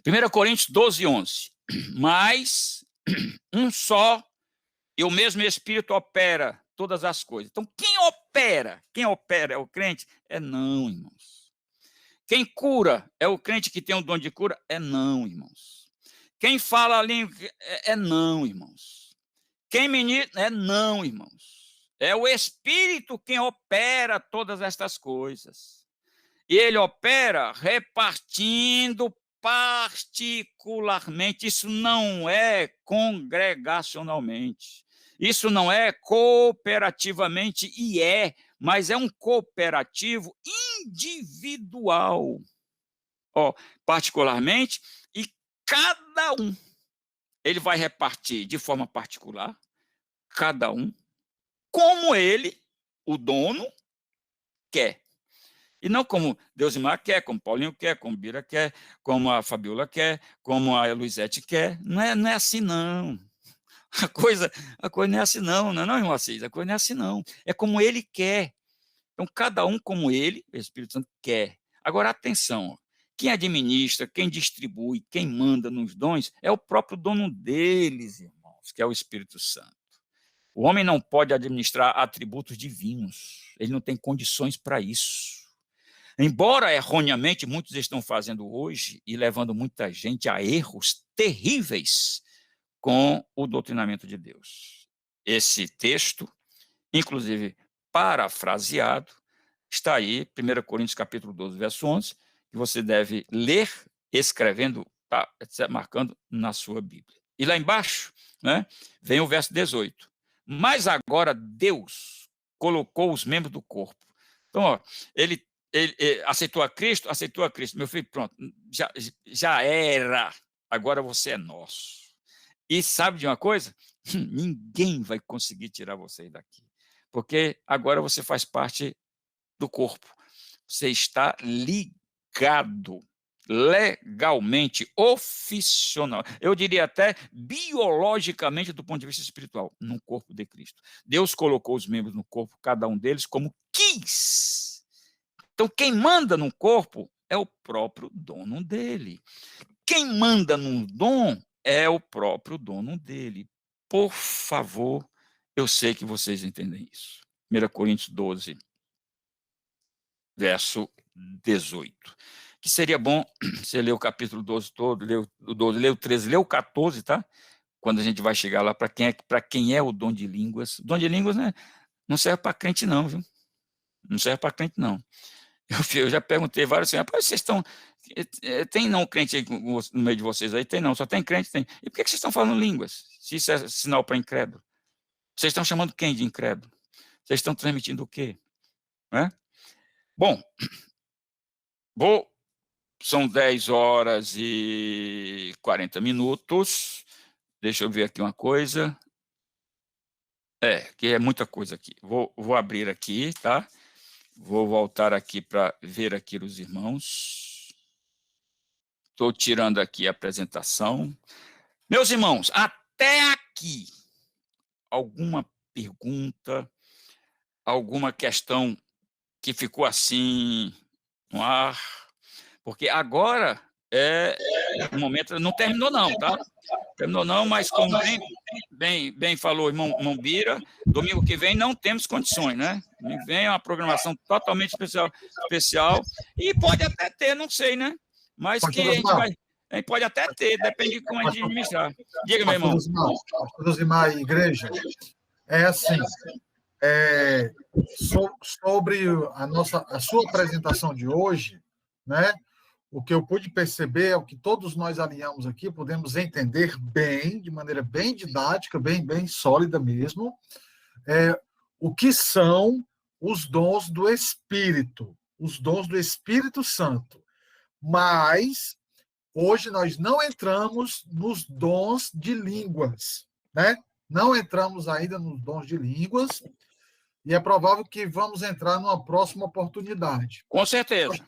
A: 1 Coríntios 12, 11. Mas um só e o mesmo Espírito opera todas as coisas. Então, quem opera é o crente? Não, irmãos. Quem cura é o crente que tem o dom de cura? Não, irmãos. Quem fala a língua? Não, irmãos. Quem ministra? Não, irmãos. É o Espírito quem opera todas estas coisas. E ele opera repartindo particularmente. Isso não é congregacionalmente. Isso não é cooperativamente, mas é um cooperativo individual. Particularmente, e cada um. Ele vai repartir de forma particular, cada um, como ele, o dono, quer. E não como Deusimar quer, como Paulinho quer, como Bira quer, como a Fabiola quer, como a Luizete quer. Não é assim, não. A coisa não é assim, não, irmão Assis? A coisa não é assim, não. É como ele quer. Então, cada um como ele, o Espírito Santo, quer. Agora, atenção, quem administra, quem distribui, quem manda nos dons, é o próprio dono deles, irmãos, que é o Espírito Santo. O homem não pode administrar atributos divinos. Ele não tem condições para isso. Embora erroneamente muitos estão fazendo hoje e levando muita gente a erros terríveis com o doutrinamento de Deus. Esse texto, inclusive parafraseado, está aí, 1 Coríntios capítulo 12, verso 11, que você deve ler escrevendo, marcando na sua Bíblia. E lá embaixo, né, vem o verso 18. Mas agora Deus colocou os membros do corpo. Então, ele aceitou a Cristo, meu filho, pronto, já era, agora você é nosso. E sabe de uma coisa? Ninguém vai conseguir tirar você daqui, porque agora você faz parte do corpo, você está ligado legalmente, oficinal, eu diria até biologicamente do ponto de vista espiritual, no corpo de Cristo. Deus colocou os membros no corpo, cada um deles como quis. Então, quem manda no corpo é o próprio dono dele. Quem manda no dom é o próprio dono dele. Por favor, eu sei que vocês entendem isso. 1 Coríntios 12, verso 18. Que seria bom você ler o capítulo 12 todo, ler o 12, ler o 13, ler o 14, tá? Quando a gente vai chegar lá, para quem é o dom de línguas. O dom de línguas, né, não serve para crente não, viu? Não serve para crente não. Eu já perguntei vários assim, rapaz, vocês estão... Tem não crente aí no meio de vocês aí? Tem não, só tem crente, tem. E por que vocês estão falando línguas? Se isso é sinal para incrédulo. Vocês estão chamando quem de incrédulo? Vocês estão transmitindo o quê? Bom, vou São 10h40. Deixa eu ver aqui uma coisa. Que é muita coisa aqui. Vou abrir aqui, tá? Vou voltar aqui para ver aqui os irmãos. Estou tirando aqui a apresentação. Meus irmãos, até aqui, alguma pergunta, alguma questão que ficou assim no ar? Porque agora o momento não terminou não, tá? Terminou não, mas como bem falou o irmão Bira, domingo que vem não temos condições, né? Domingo que vem é uma programação totalmente especial e pode até ter, não sei, né? Mas que a gente pode até ter, depende de como a gente administrar. Diga, meu irmão.
C: Josimar e igreja, é assim, sobre a sua apresentação de hoje, né? O que eu pude perceber é o que todos nós alinhamos aqui, podemos entender bem, de maneira bem didática, bem sólida mesmo, o que são os dons do Espírito, os dons do Espírito Santo. Mas hoje nós não entramos nos dons de línguas, né? Não entramos ainda nos dons de línguas, e é provável que vamos entrar numa próxima oportunidade.
A: Com certeza.